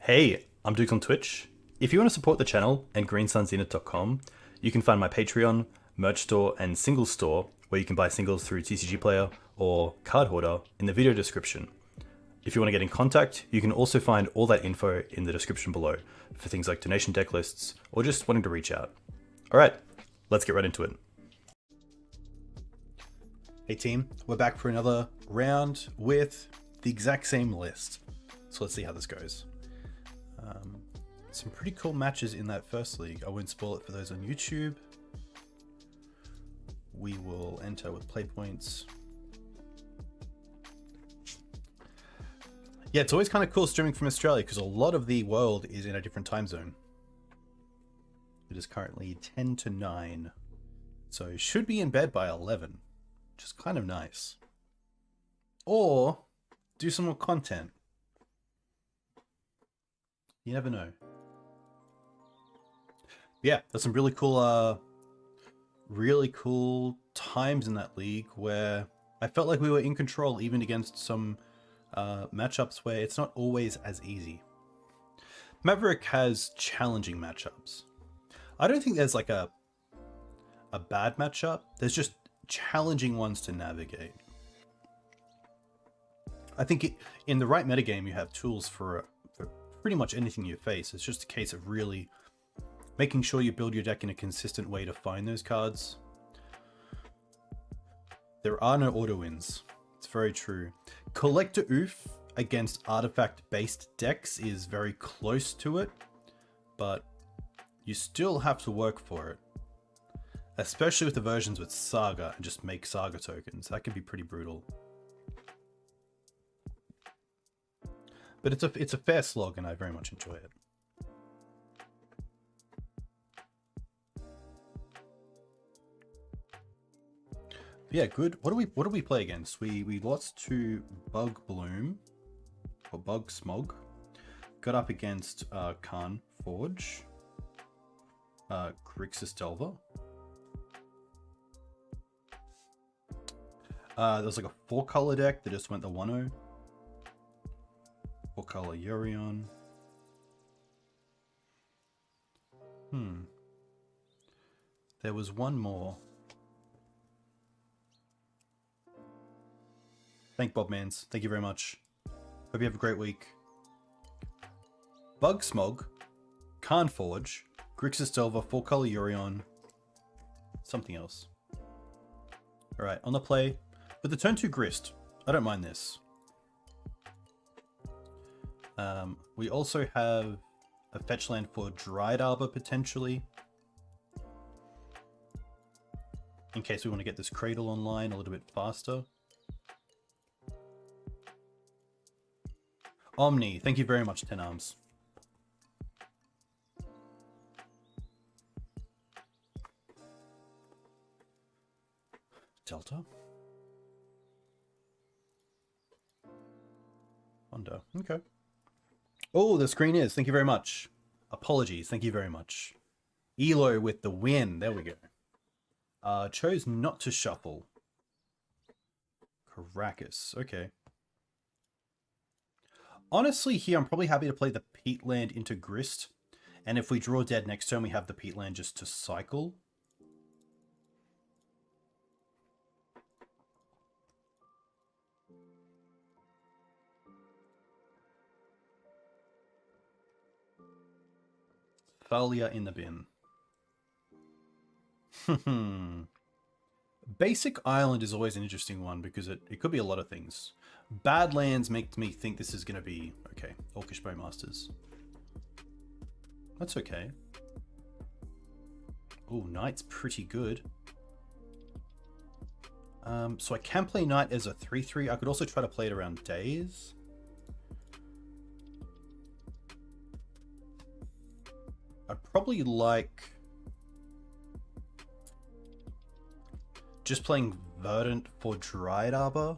Hey, I'm Duke on Twitch. If you want to support the channel and greensunzenith.com, you can find my Patreon, merch store, and singles store, where you can buy singles through TCG Player or Card Hoarder in the video description. If you want to get in contact, you can also find all that info in the description below for things like donation deck lists or just wanting to reach out. Alright, let's get right into it. Hey team, we're back for another round with the exact same list. So let's see how this goes. Some pretty cool matches in that first league. I won't spoil it for those on YouTube. We will enter with play points. Yeah, it's always kind of cool streaming from Australia because a lot of the world is in a different time zone. It is currently 10 to 9. So should be in bed by 11, which is kind of nice. Or do some more content. You never know. Yeah, there's some really cool times in that league where I felt like we were in control even against some matchups where it's not always as easy. Maverick has challenging matchups. I don't think there's like a bad matchup. There's just challenging ones to navigate. I think in the right metagame, you have tools for pretty much anything you face. It's just a case of really making sure you build your deck in a consistent way to find those cards. There are no auto wins. It's very true. Collector Oof against artifact-based decks is very close to it, but you still have to work for it. Especially with the versions with Saga and just make Saga tokens. That can be pretty brutal. But it's a fair slog and I very much enjoy it. Yeah, good. What do we play against? We lost to Bug Bloom or Bug Smog. Got up against Khan Forge, Grixis Delver. There's like a 4-color deck that just went the 1-0. 4-color Yorion. There was one more. Thank Bob Mans. Thank you very much. Hope you have a great week. Bug Smog, Khan Forge, Grixis Delver, 4-color Yorion, something else. Alright, on the play. With the turn 2 Grist, I don't mind this. We also have a fetch land for Dried Arbor potentially. In case we want to get this Cradle online a little bit faster. Omni, thank you very much, 10 Arms. Delta? Honda, okay. Oh, the screen is, thank you very much. Apologies, thank you very much. Elo with the win, there we go. Chose not to shuffle. Caracas, okay. Honestly, here I'm probably happy to play the Peat land into Grist. And if we draw dead next turn, we have the Peat land just to cycle. Thalia in the bin. Basic Island is always an interesting one because it could be a lot of things. Bad lands make me think this is going to be... Okay, Orcish Bowmasters. That's okay. Oh, Knight's pretty good. So I can play Knight as a 3-3. I could also try to play it around Days. I'd probably like... just playing Verdant for Dried Arbor.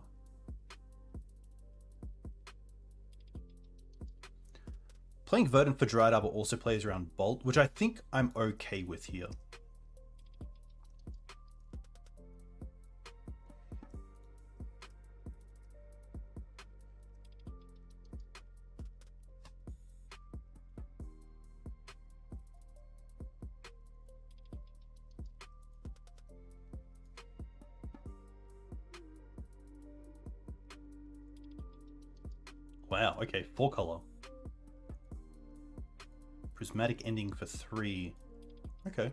Playing Verdant for Dried Arbor also plays around Bolt, which I think I'm okay with here. Wow, okay, 4 color. Prismatic ending for 3. Okay.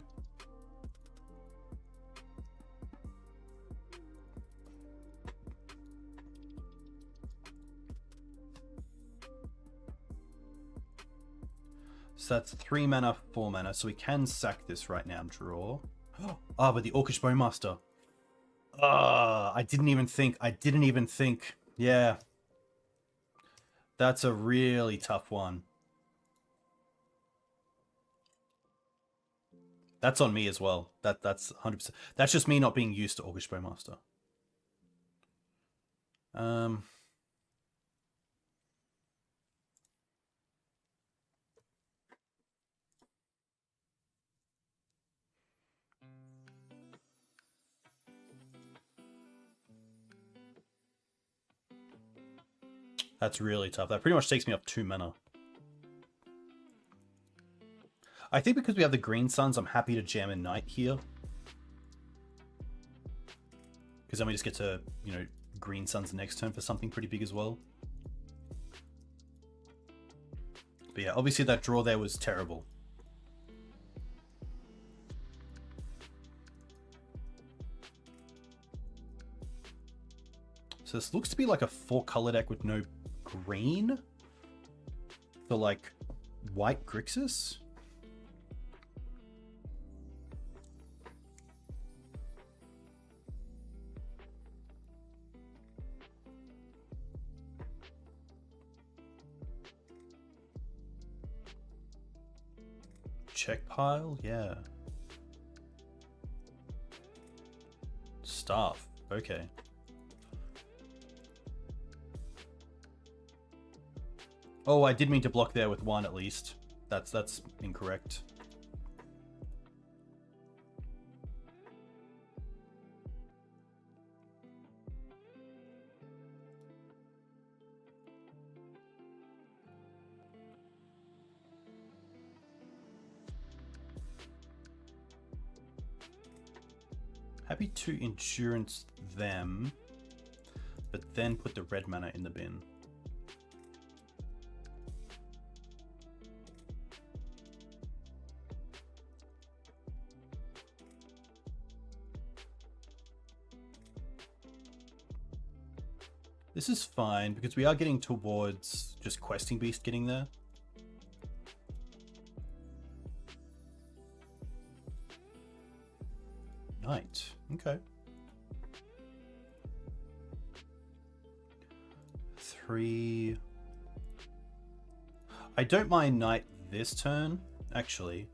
So that's 3 mana, 4 mana, so we can sack this right now and draw. Ah, but the Orcish Bowmaster. Ah, I didn't even think. Yeah. That's a really tough one. That's on me as well. That's 100%. That's just me not being used to Orcish Bowmaster. That's really tough. That pretty much takes me off 2 mana. I think because we have the Green Suns, I'm happy to jam a Knight here. Because then we just get to, you know, Green Suns next turn for something pretty big as well. But yeah, obviously that draw there was terrible. So this looks to be like a 4-color deck with no green for like white Grixis. Check pile, yeah. Staff, okay. Oh, I did mean to block there with 1 at least. That's incorrect. Happy to endurance them, but then put the red mana in the bin. This is fine, because we are getting towards just Questing Beast getting there. Knight, okay. 3. I don't mind Knight this turn, actually.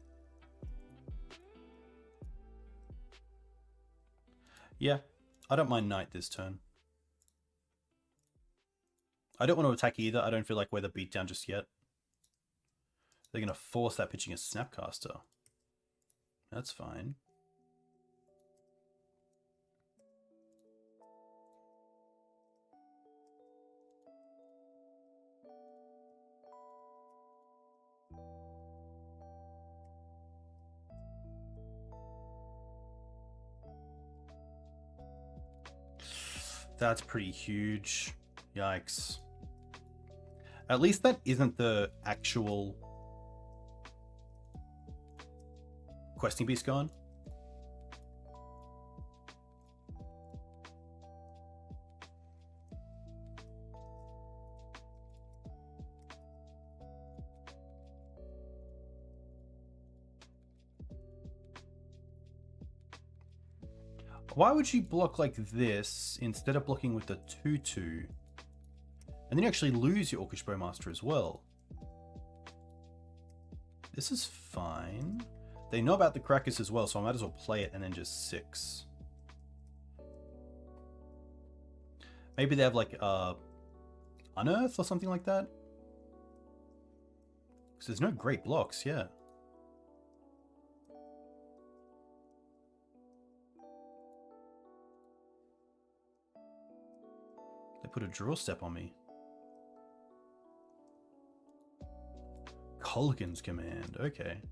Yeah, I don't mind Knight this turn. I don't want to attack either. I don't feel like we're the beatdown just yet. They're going to force that pitching a Snapcaster. That's fine. That's pretty huge. Yikes. At least that isn't the actual Questing Beast gone. Why would you block like this instead of blocking with the 2/2? And then you actually lose your Orcish Bowmaster as well. This is fine. They know about the Crackers as well, so I might as well play it and then just 6. Maybe they have like Unearth or something like that? Because there's no great blocks, yeah. They put a draw step on me. Colgan's Command, okay.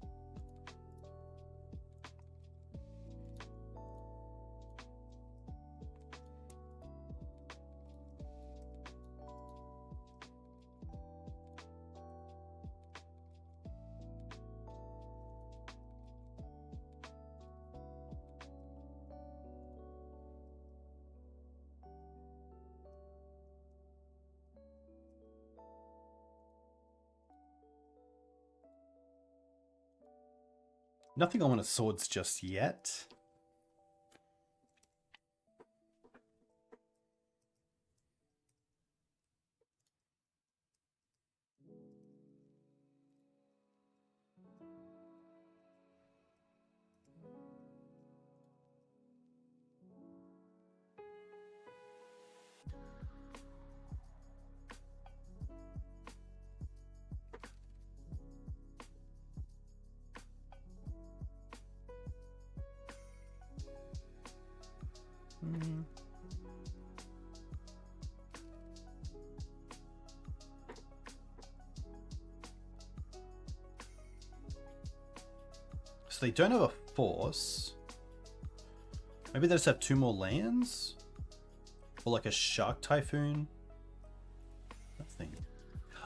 Nothing on his swords just yet. So they don't have a force. Maybe they just have 2 more lands? Or like a Shark Typhoon? Nothing.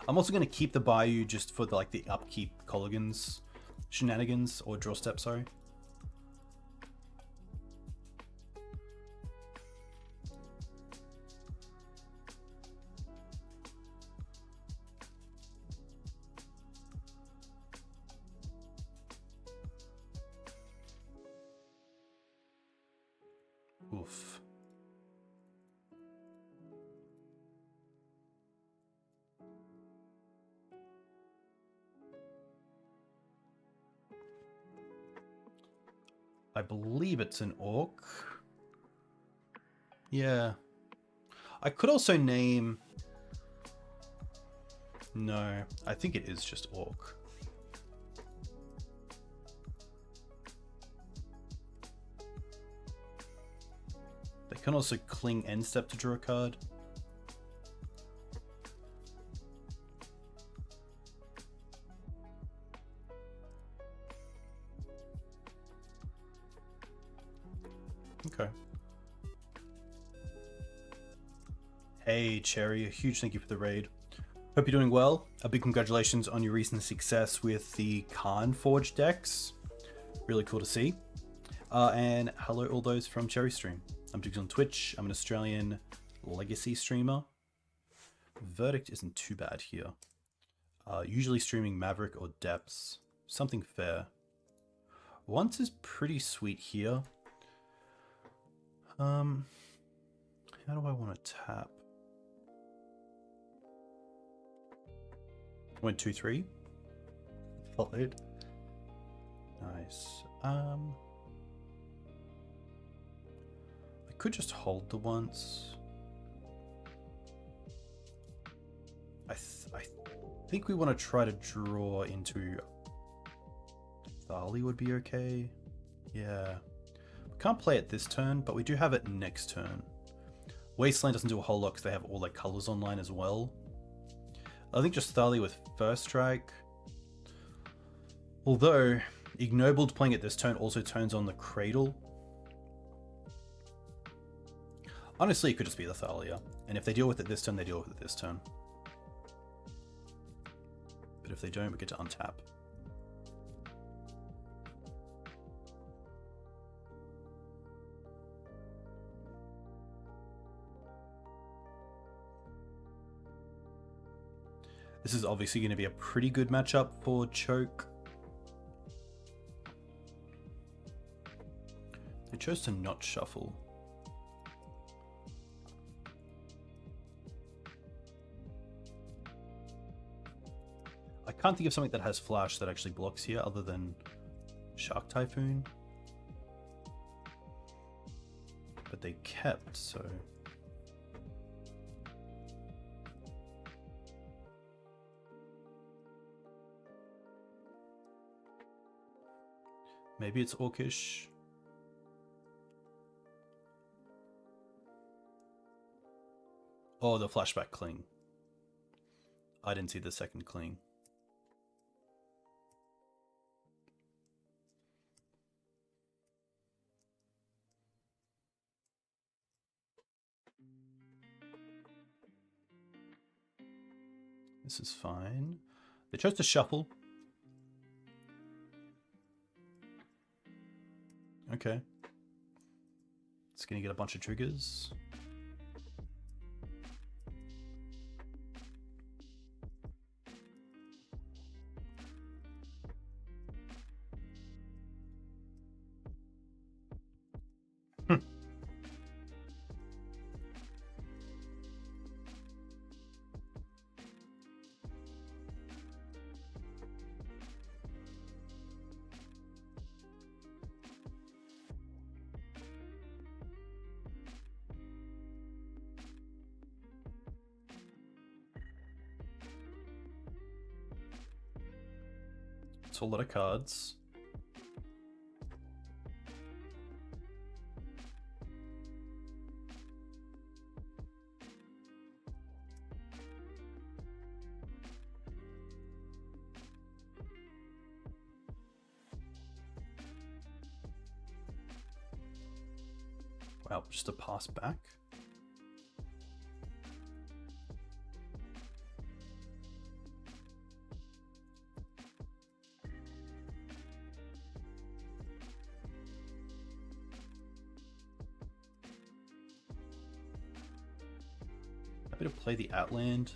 I'm also going to keep the Bayou just for the upkeep Colligan's shenanigans, or draw step, sorry. Oof. I believe it's an orc. Yeah. I could also name... No, I think it is just orc. They can also cling end step to draw a card. Okay. Hey Cherry, a huge thank you for the raid. Hope you're doing well. A big congratulations on your recent success with the Khan Forge decks. Really cool to see. And hello all those from Cherry Stream. I'm Diggs on Twitch. I'm an Australian Legacy streamer. Verdict isn't too bad here. Usually streaming Maverick or Depths. Something fair. Once is pretty sweet here. How do I want to tap? Went 2-3. Followed. Nice. I could just hold the once. I think we want to try to draw into Thalia would be okay. Yeah. We can't play it this turn, but we do have it next turn. Wasteland doesn't do a whole lot because they have all their colors online as well. I think just Thalia with first strike. Although, Ignobled playing it this turn also turns on the Cradle. Honestly, it could just be the Thalia. And if they deal with it this turn, they deal with it this turn. But if they don't, we get to untap. This is obviously going to be a pretty good matchup for Choke. They chose to not shuffle. I can't think of something that has flash that actually blocks here other than Shark Typhoon. But they kept, so... Maybe it's Orcish. Oh, the flashback cling. I didn't see the second cling. This is fine. They chose to shuffle. Okay. It's gonna get a bunch of triggers. a lot of cards. Wow, just a pass back. Happy to play the Outland.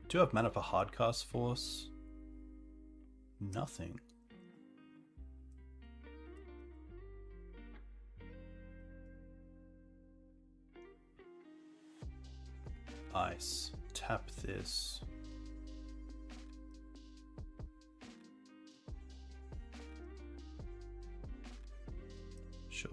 Do have mana for Hardcast Force? Nothing. Ice. Tap this. Sure.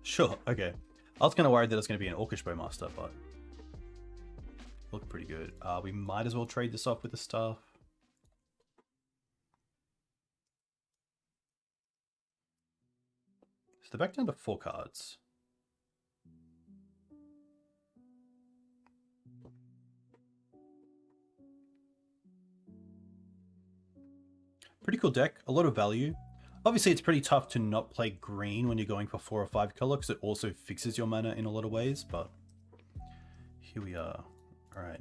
Sure, okay. I was kind of worried that it was going to be an Orcish Bowmaster, but looked pretty good. We might as well trade this off with the staff. So they're back down to 4 cards. Pretty cool deck, a lot of value. Obviously, it's pretty tough to not play green when you're going for 4 or 5 color because it also fixes your mana in a lot of ways, but here we are. All right.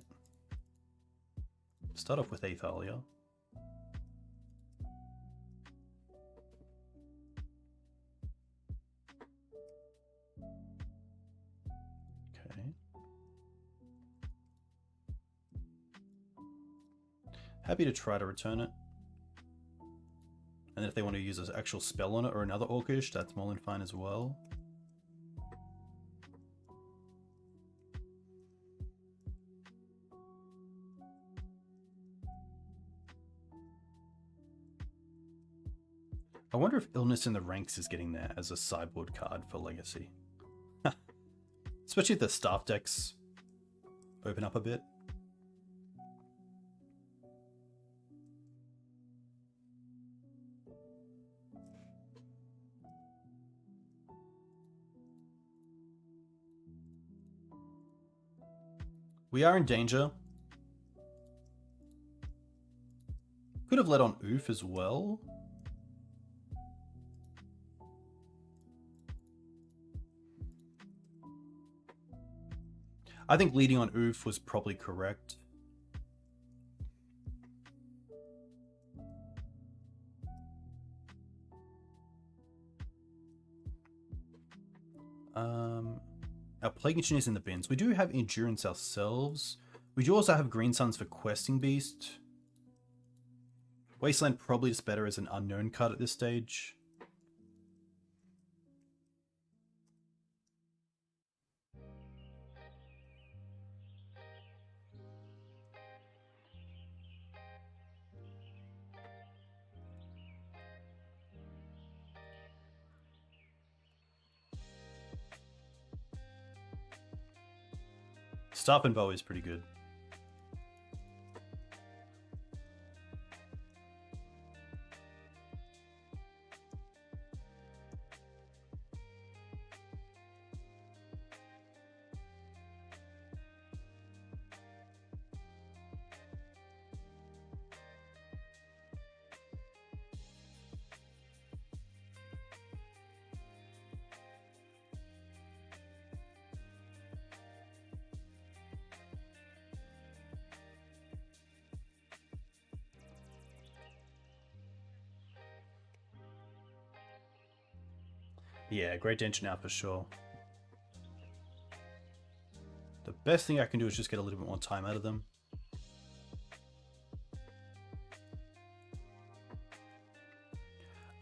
Start off with a Thalia. Okay. Happy to try to return it. And then if they want to use an actual spell on it or another Orcish, that's more than fine as well. I wonder if Illness in the Ranks is getting there as a sideboard card for Legacy. Especially if the staff decks open up a bit. We are in danger. Could have let on Oof as well. I think leading on Oof was probably correct. Our Plague Engineer's in the bins. We do have Endurance ourselves. We do also have Green Suns for Questing Beast. Wasteland probably is better as an unknown card at this stage. Staff and Bow is pretty good. Yeah, great danger now for sure. The best thing I can do is just get a little bit more time out of them.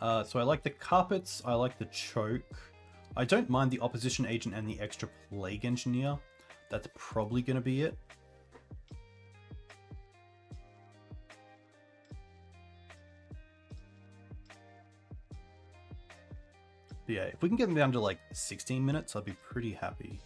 So I like the carpets, I like the choke. I don't mind the opposition agent and the extra plague engineer. That's probably going to be it. But yeah, if we can get them down to like 16 minutes, I'd be pretty happy.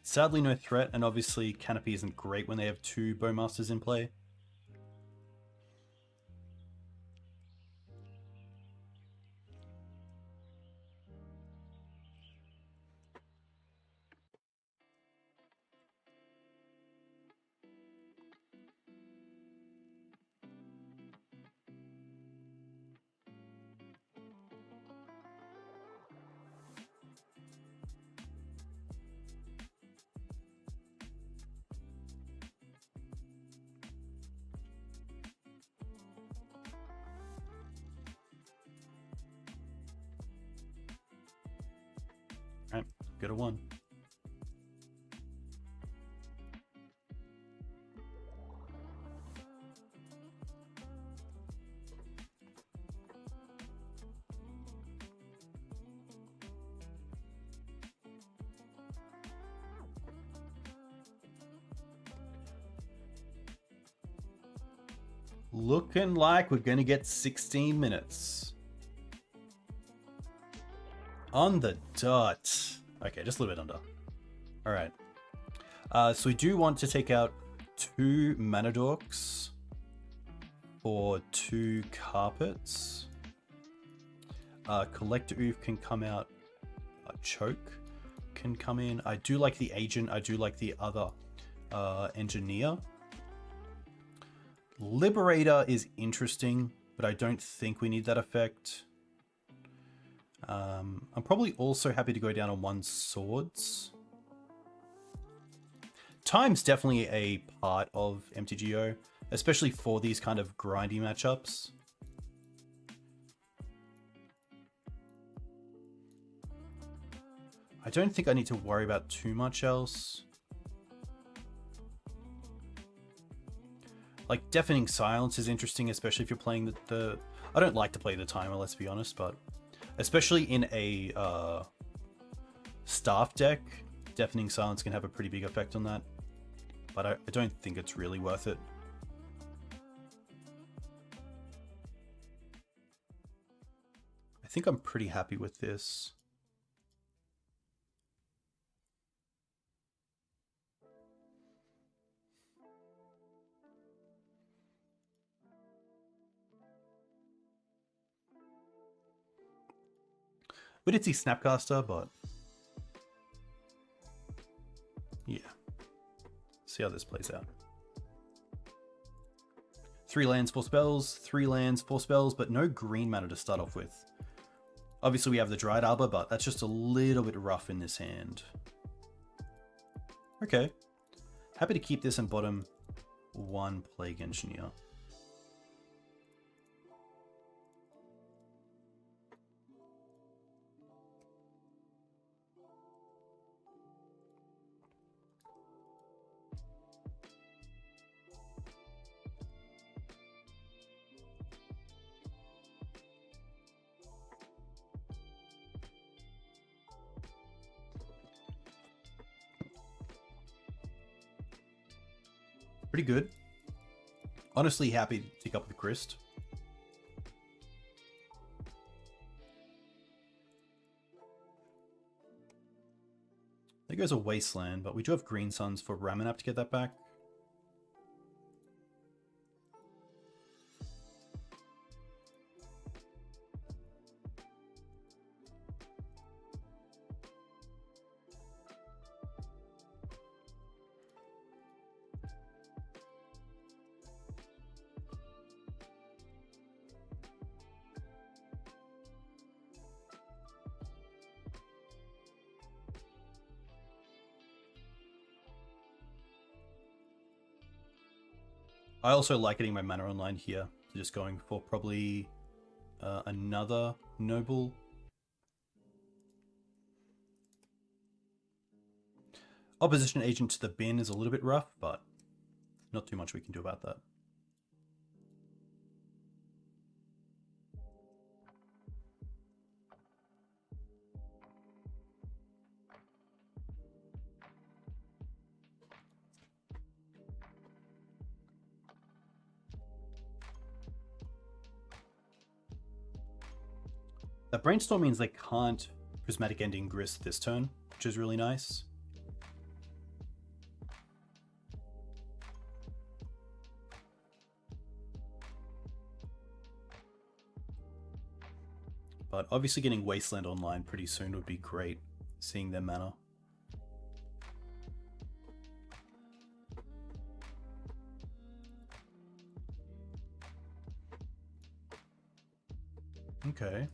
Sadly, no threat, and obviously Canopy isn't great when they have 2 Bowmasters in play. Alright, go to 1. Looking like we're going to get 16 minutes. On the dot. Okay, just a little bit under. Alright. So we do want to take out 2 Mana Dorks for 2 Carpets. Collector Oof can come out. Choke can come in. I do like the Agent. I do like the other Engineer. Liberator is interesting, but I don't think we need that effect. I'm probably also happy to go down on 1 Swords. Time's definitely a part of MTGO, especially for these kind of grindy matchups. I don't think I need to worry about too much else. Like, Deafening Silence is interesting, especially if you're playing the... I don't like to play the timer, let's be honest, but especially in a staff deck, Deafening Silence can have a pretty big effect on that. But I don't think it's really worth it. I think I'm pretty happy with this. We did see Snapcaster, but yeah. See how this plays out. 3 lands, 4 spells, 3 lands, 4 spells, but no green mana to start off with. Obviously we have the Dried Arbor, but that's just a little bit rough in this hand. Okay. Happy to keep this in bottom 1 Plague Engineer. Pretty good. Honestly happy to pick up the Grist. There goes a Wasteland, but we do have Green Suns for Ramanap to get that back. I also like getting my mana online here. So just going for probably another Noble. Opposition Agent to the bin is a little bit rough, but Not too much we can do about that. That Brainstorm means they can't Prismatic Ending Grist this turn, which is really nice. But obviously getting Wasteland online pretty soon would be great, seeing their mana. Okay.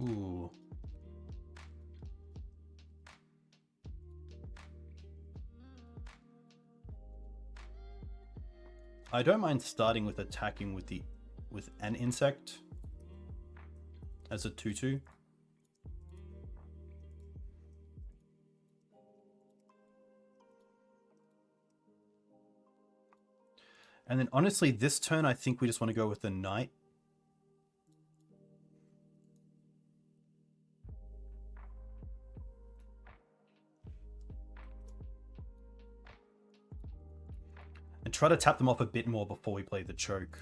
Ooh. I don't mind starting with attacking with an insect as a 2/2. And then honestly, this turn I think we just want to go with the knight. And try to tap them off a bit more before we play the choke.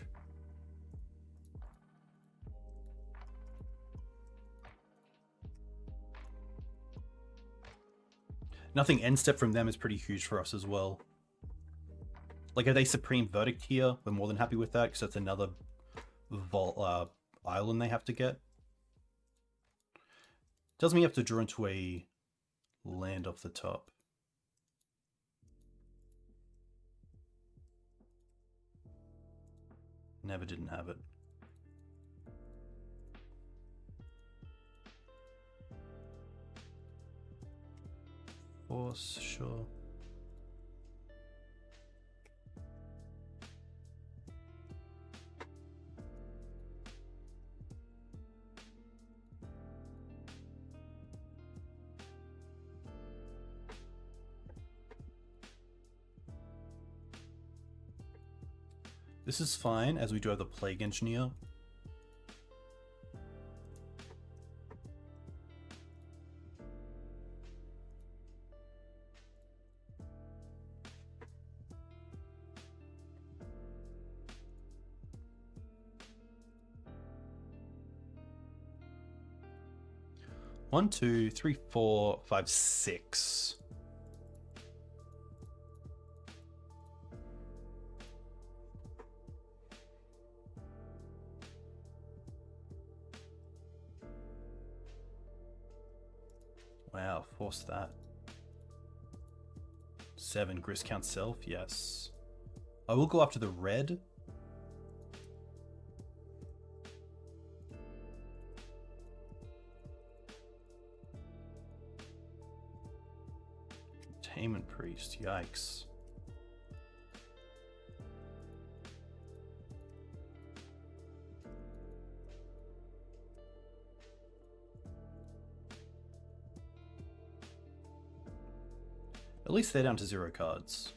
Nothing end step from them is pretty huge for us as well. Like, if they Supreme Verdict here, we're more than happy with that, because that's another island they have to get. Doesn't mean you have to draw into a land off the top. Never didn't have it. Force, sure. This is fine, as we do have the Plague Engineer. One, two, three, four, five, six. Wow, force that. 7, Grist count self, yes. I will go after the red. Containment Priest, yikes. At least they're down to 0 cards.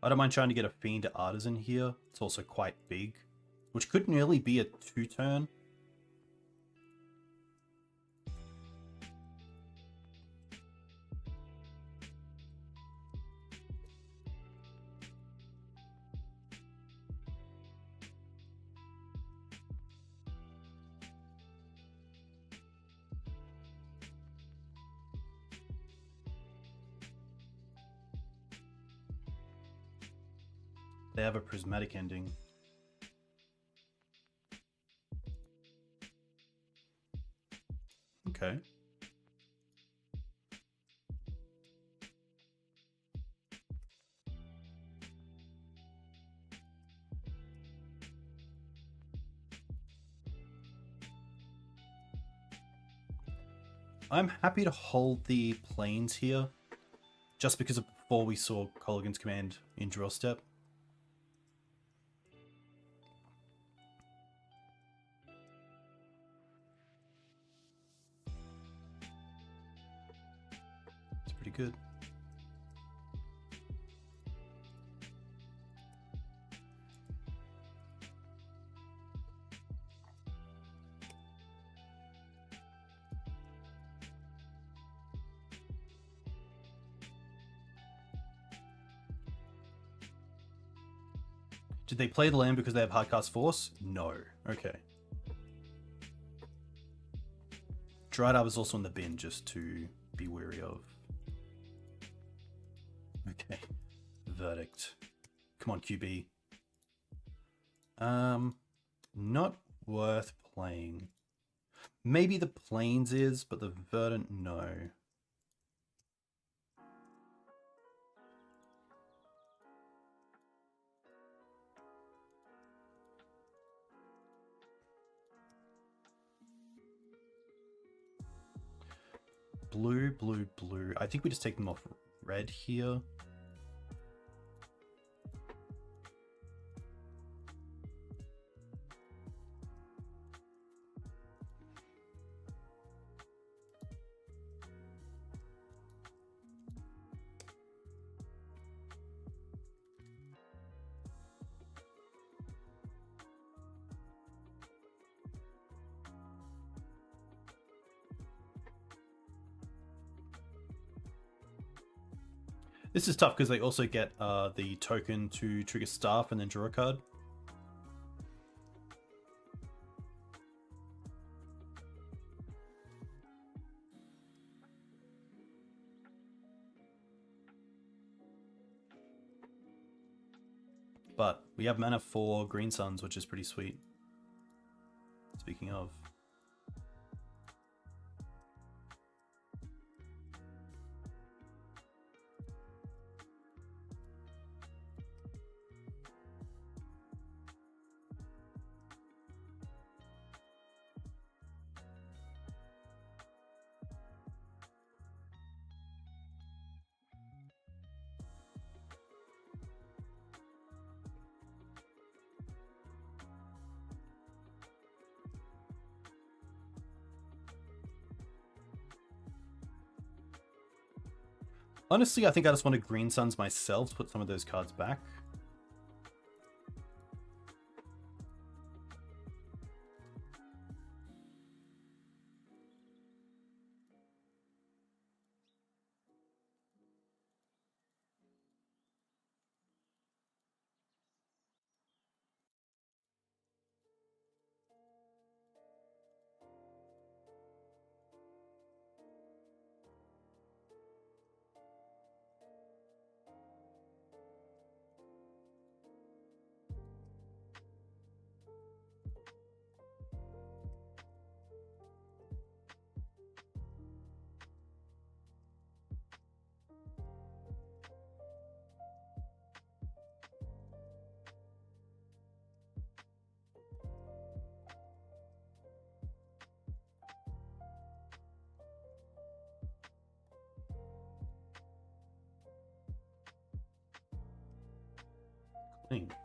I don't mind trying to get a Fiend Artisan here. It's also quite big, which could nearly be a 2-turn. They have a prismatic ending. Okay. I'm happy to hold the planes here, just because of before we saw Colligan's command in draw step. It's pretty good. Did they play the land because they have Hardcast Force? No. Okay. Dryad was also in the bin, just to be wary of. Okay. Verdict. Come on, QB. Not worth playing. Maybe the Plains is, but the Verdant, no. Blue, blue, blue. I think we just take them off red here. This is tough because they also get the token to trigger Staff and then draw a card. But we have mana for Green Suns, which is pretty sweet. Speaking of. Honestly, I think I just wanted Green Suns myself to put some of those cards back.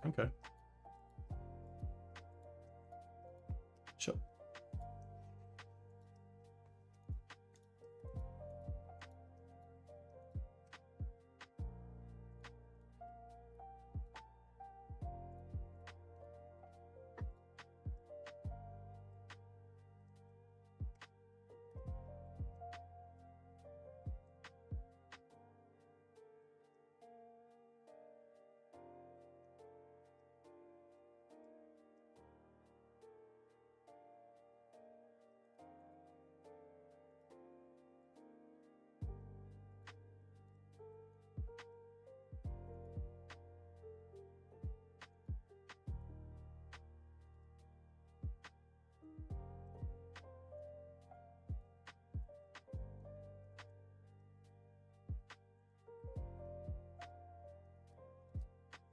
Okay. Sure.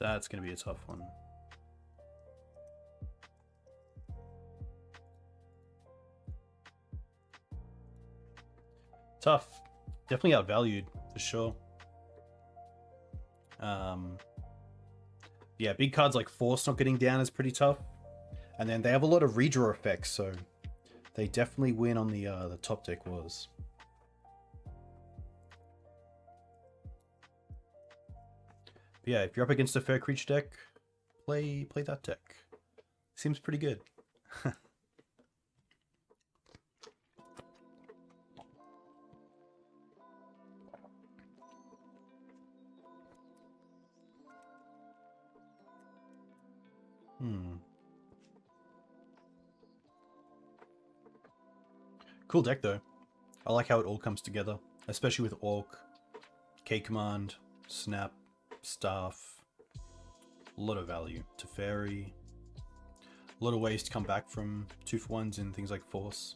That's going to be a tough one. Tough. Definitely outvalued, for sure. Yeah, big cards like Force not getting down is pretty tough. And then they have a lot of redraw effects, so they definitely win on the top deck wars. But yeah, if you're up against a fair creature deck, play that deck. Seems pretty good. Cool deck though. I like how it all comes together, especially with Orc, K-Command, Snap, Staff. A lot of value. Teferi. A lot of ways to come back from 2-for-1s and things like Force.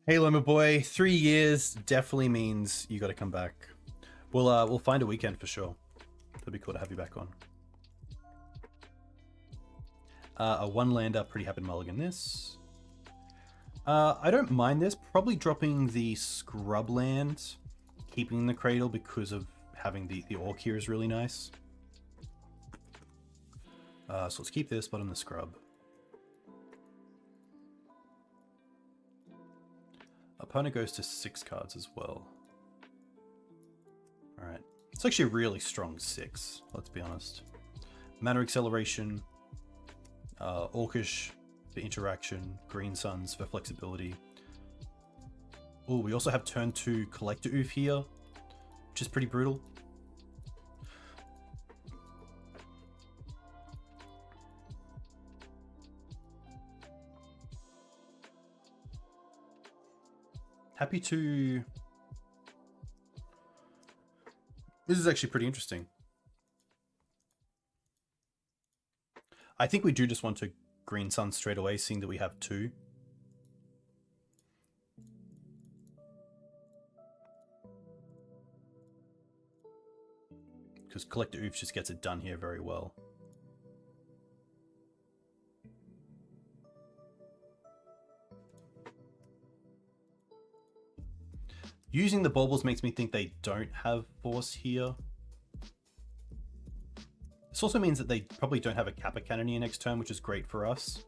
Hey Loma boy, 3 years definitely means you got to come back. We'll find a weekend for sure. That'd be cool to have you back on. A 1-lander, pretty happy to mulligan this. I don't mind this. Probably dropping the scrub land, keeping the cradle because of having the Orc here is really nice. So let's keep this, but on the scrub. Opponent goes to 6 cards as well. Alright. It's actually a really strong 6, let's be honest. Mana Acceleration, Orcish for interaction, Green Suns for flexibility. Oh, we also have turn 2 Collector Oof here, which is pretty brutal. Happy to... This is actually pretty interesting. I think we do just want to Green Sun straight away, seeing that we have 2. Because Collector Oof just gets it done here very well. Using the baubles makes me think they don't have Force here. This also means that they probably don't have a Kappa Cannoneer next turn, which is great for us.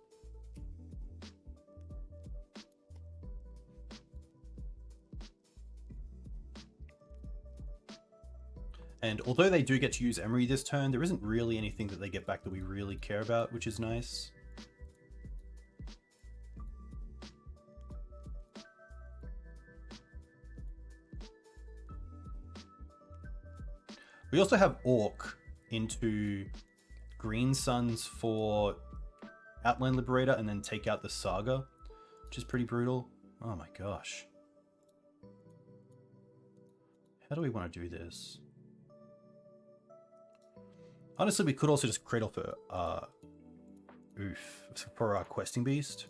And although they do get to use Emery this turn, there isn't really anything that they get back that we really care about, which is nice. We also have Orc into Green Suns for Outland Liberator and then take out the Saga, which is pretty brutal. Oh my gosh. How do we want to do this? Honestly, we could also just Cradle for our Questing Beast.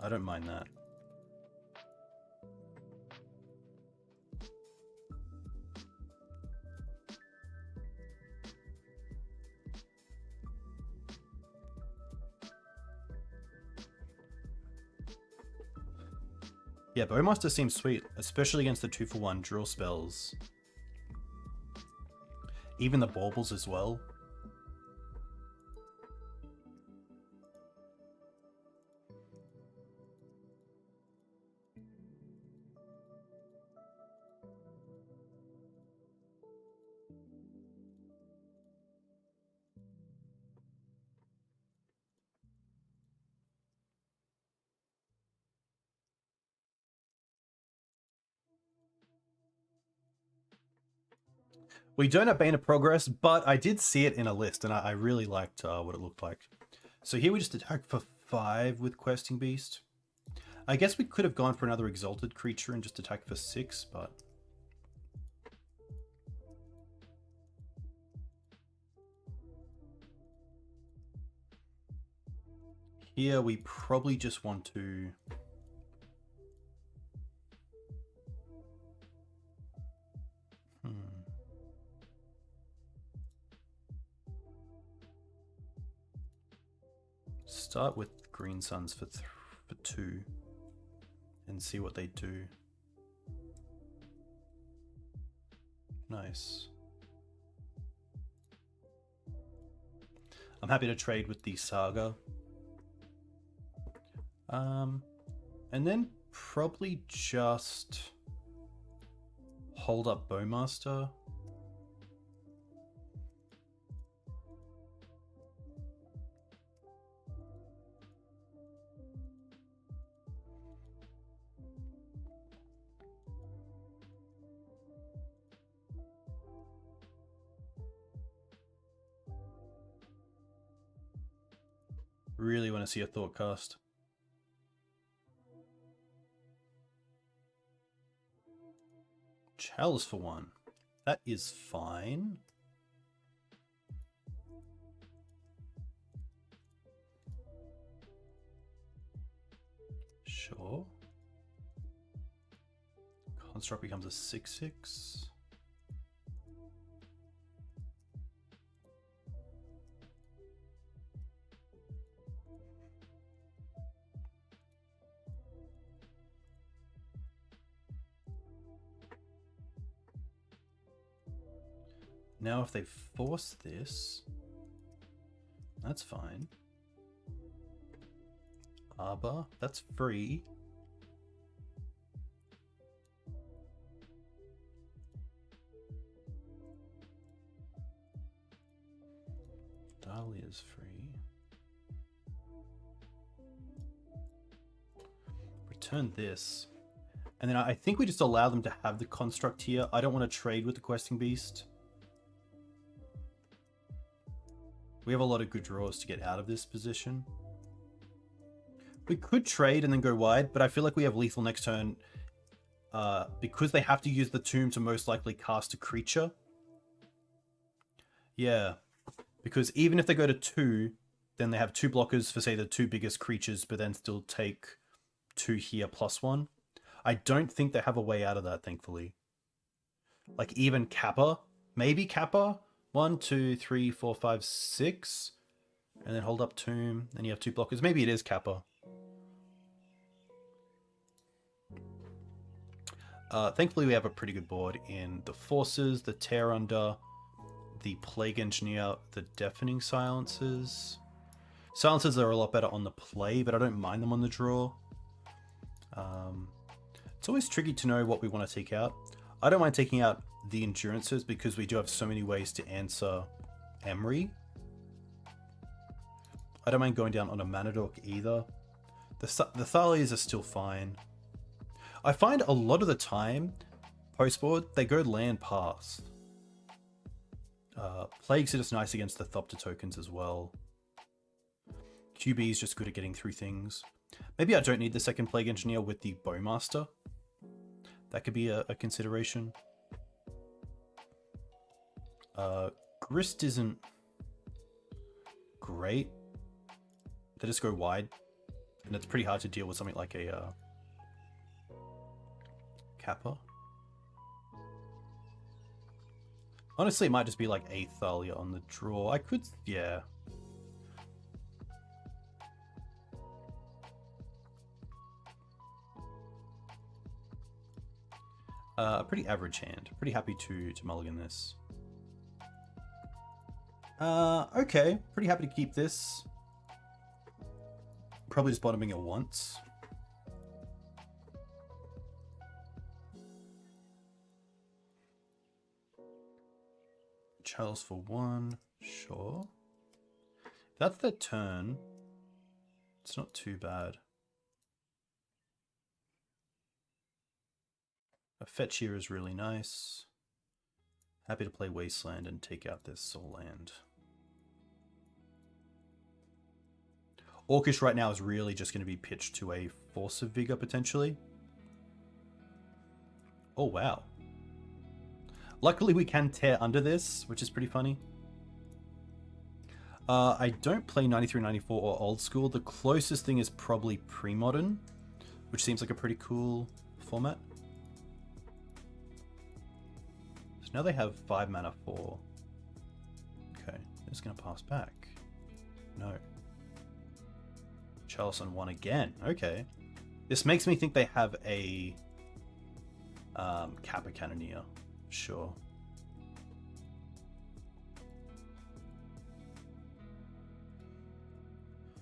I don't mind that. Yeah, Bowmaster seems sweet, especially against the 2-for-1 drill spells. Even the baubles as well. We don't have Bane of Progress, but I did see it in a list, and I really liked what it looked like. So here we just attack for 5 with Questing Beast. I guess we could have gone for another Exalted creature and just attack for 6, but... Here we probably just want to... Start with Green Suns for 2 and see what they do. Nice. I'm happy to trade with the Saga. And then probably just hold up Bowmaster. Really want to see a Thoughtcast. Chalice for 1. That is fine. Sure. Construct becomes a 6/6. Now if they force this, that's fine. Arbor, that's free. Thalia's free. Return this. And then I think we just allow them to have the construct here. I don't want to trade with the Questing Beast. We have a lot of good draws to get out of this position. We could trade and then go wide, but I feel like we have lethal next turn because they have to use the tomb to most likely cast a creature. Yeah, because even if they go to 2, then they have 2 blockers for, say, the 2 biggest creatures, but then still take 2 here plus 1. I don't think they have a way out of that, thankfully. Like even Kappa, maybe Kappa? 1, 2, 3, 4, 5, 6. And then hold up tomb. Then you have 2 blockers. Maybe it is Kappa. Thankfully, we have a pretty good board in the Forces, the Tear Under, the Plague Engineer, the Deafening Silences. Silences are a lot better on the play, but I don't mind them on the draw. It's always tricky to know what we want to take out. I don't mind taking out the Endurances because we do have so many ways to answer Emery. I don't mind going down on a Manadork either. The Thalias are still fine. I find a lot of the time, post-board, they go land pass. Plagues are just nice against the Thopter tokens as well. QB is just good at getting through things. Maybe I don't need the second Plague Engineer with the Bowmaster. That could be a consideration. Grist isn't great. They just go wide. And it's pretty hard to deal with something like a Kappa. Honestly, it might just be like a Thalia on the draw. I could, yeah. A pretty average hand. Pretty happy to mulligan this. Okay. Pretty happy to keep this. Probably just bottoming it once. Chalice for 1. Sure. If that's their turn, it's not too bad. A fetch here is really nice. Happy to play Wasteland and take out this Soul Land. Orcish right now is really just going to be pitched to a Force of Vigor, potentially. Oh, wow. Luckily, we can tear under this, which is pretty funny. I don't play 93, 94 or old school. The closest thing is probably pre-modern, which seems like a pretty cool format. So now they have 5 mana for... Okay, they're just going to pass back. No. Chalice on 1 again. Okay. This makes me think they have a Kappa Cannoneer. Sure.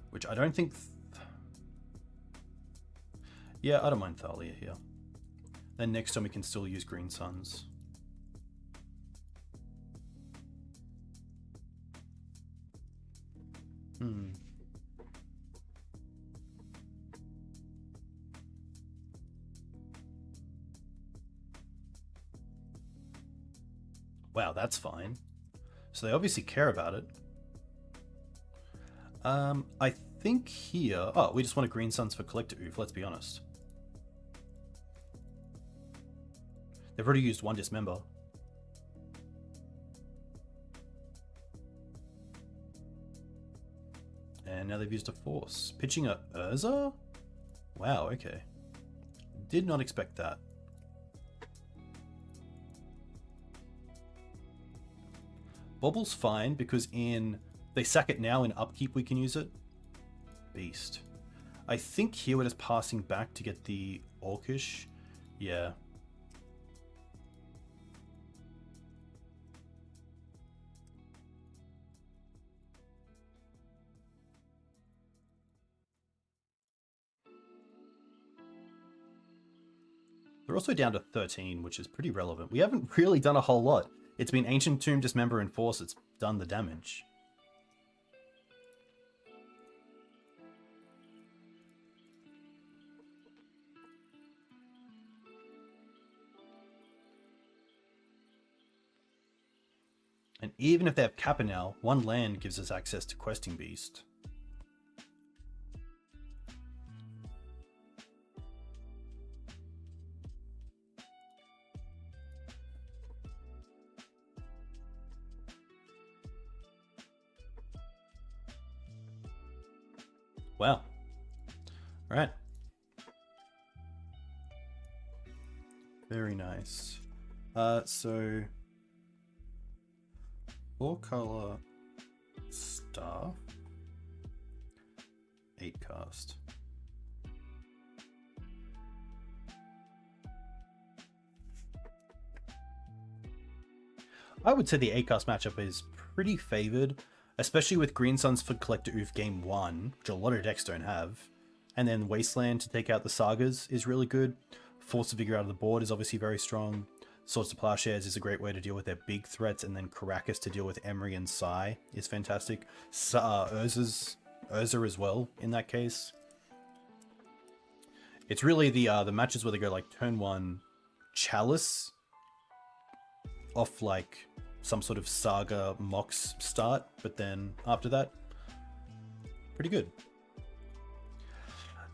Which I don't think... Yeah, I don't mind Thalia here. Then next time we can still use Green Suns. Wow, that's fine. So they obviously care about it. I think here... Oh, we just want a Green Suns for Collector Oof, let's be honest. They've already used 1 Dismember. And now they've used a Force. Pitching a Urza? Wow, okay. Did not expect that. Bobble's fine because in... They sack it now, in upkeep we can use it. Beast. I think here we're just passing back to get the Orcish. Yeah. They're also down to 13, which is pretty relevant. We haven't really done a whole lot. It's been Ancient Tomb, Dismember, and Force. It's done the damage. And even if they have Kappa now, 1 land gives us access to Questing Beast. Wow. All right. Very nice. So 4-color staff, 8 cast. I would say the 8 cast matchup is pretty favored, especially with Green Suns for Collector Oof game 1, which a lot of decks don't have. And then Wasteland to take out the Sagas is really good. Force of Vigor out of the board is obviously very strong. Swords to Plowshares is a great way to deal with their big threats, and then Karakas to deal with Emery and Sai is fantastic. Urza as well in that case. It's really the matches where they go like turn 1 Chalice off like some sort of Saga Mox start, but then after that, pretty good.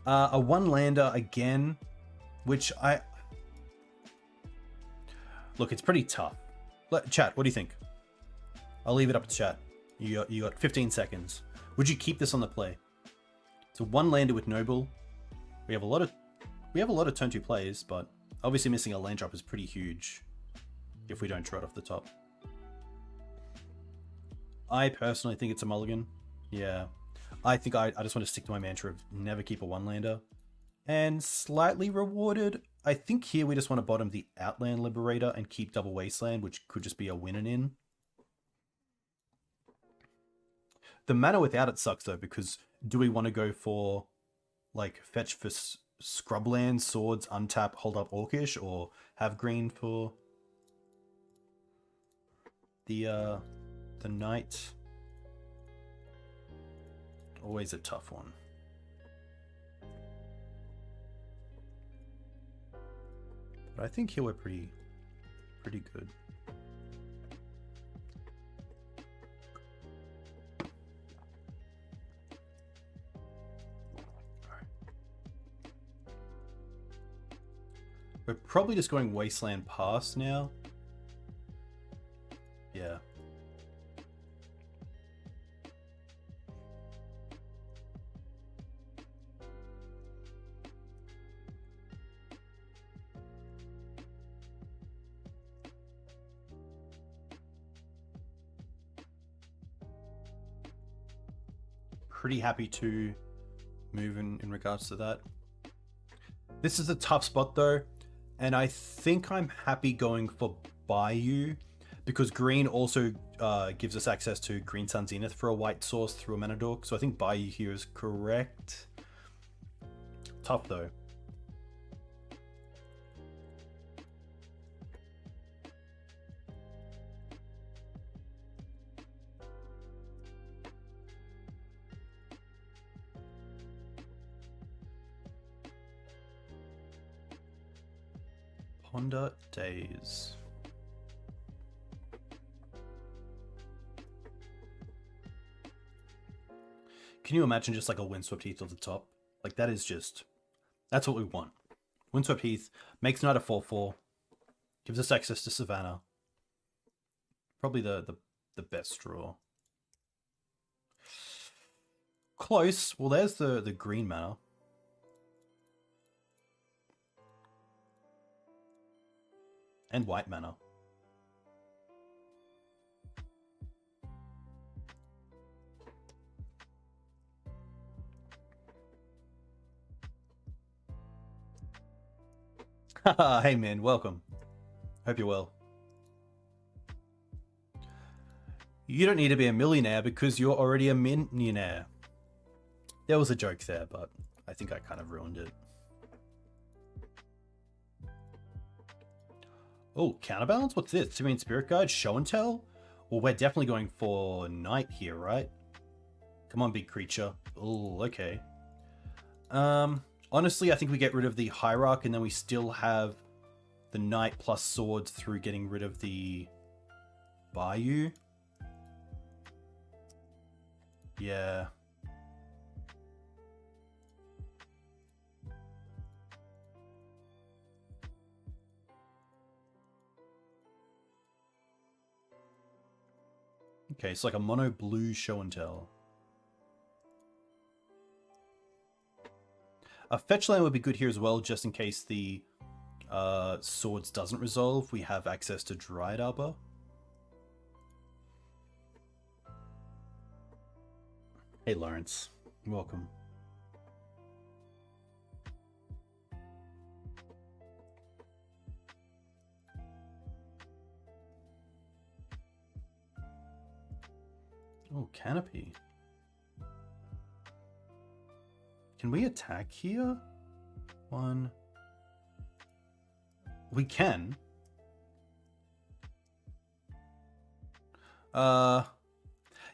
A 1-lander again, which look, it's pretty tough. Chat, what do you think? I'll leave it up to chat. You got 15 seconds. Would you keep this on the play? It's a 1-lander with Noble. We have a lot of turn 2 plays, but obviously missing a land drop is pretty huge if we don't draw it off the top. I personally think it's a mulligan. Yeah. I think I just want to stick to my mantra of never keep a 1-lander. And slightly rewarded, I think here we just want to bottom the Outland Liberator and keep double Wasteland, which could just be a win and in. The mana without it sucks though, because do we want to go for like fetch for Scrubland, Swords, untap, hold up Orcish, or have green for the Knight? Always a tough one. But I think here we're pretty good. We're probably just going Wasteland past now. Yeah. Pretty happy to move in regards to that. This is a tough spot though, and I think I'm happy going for Bayou because green also gives us access to Green Sun Zenith for a white source through a mana dork, so I think Bayou here is correct. Tough though. Ponder Days. Can you imagine just like a Windswept Heath at the top? Like that is just, that's what we want. Windswept Heath makes Knight a 4/4, gives us access to Savannah. Probably the best draw. Close. Well, there's the green mana. And white mana. Haha, hey man, welcome. Hope you're well. You don't need to be a millionaire because you're already a millionaire. There was a joke there, but I think I kind of ruined it. Oh, counterbalance? What's this? Simian Spirit Guide? Show and Tell? Well, we're definitely going for Knight here, right? Come on, big creature. Oh, okay. Honestly, I think we get rid of the Hierarch and then we still have the Knight plus Swords through getting rid of the Bayou. Yeah. Okay, it's like a mono blue show and tell. A fetch land would be good here as well, just in case the swords doesn't resolve. We have access to Dryad Arbor. Hey Lawrence, welcome. Oh, Canopy. Can we attack here? One. We can. Yeah,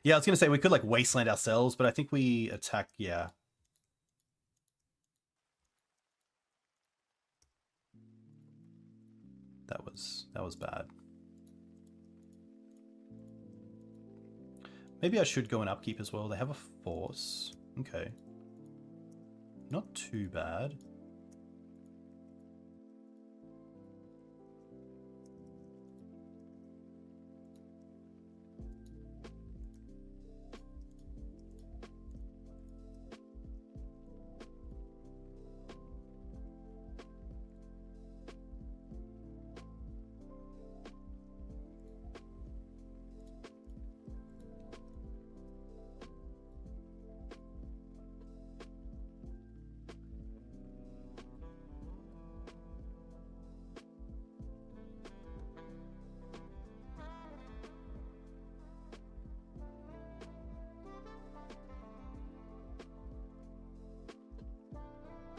I was gonna say we could like wasteland ourselves, but I think we attack, yeah. That was bad. Maybe I should go an upkeep as well. They have a force. Okay. Not too bad.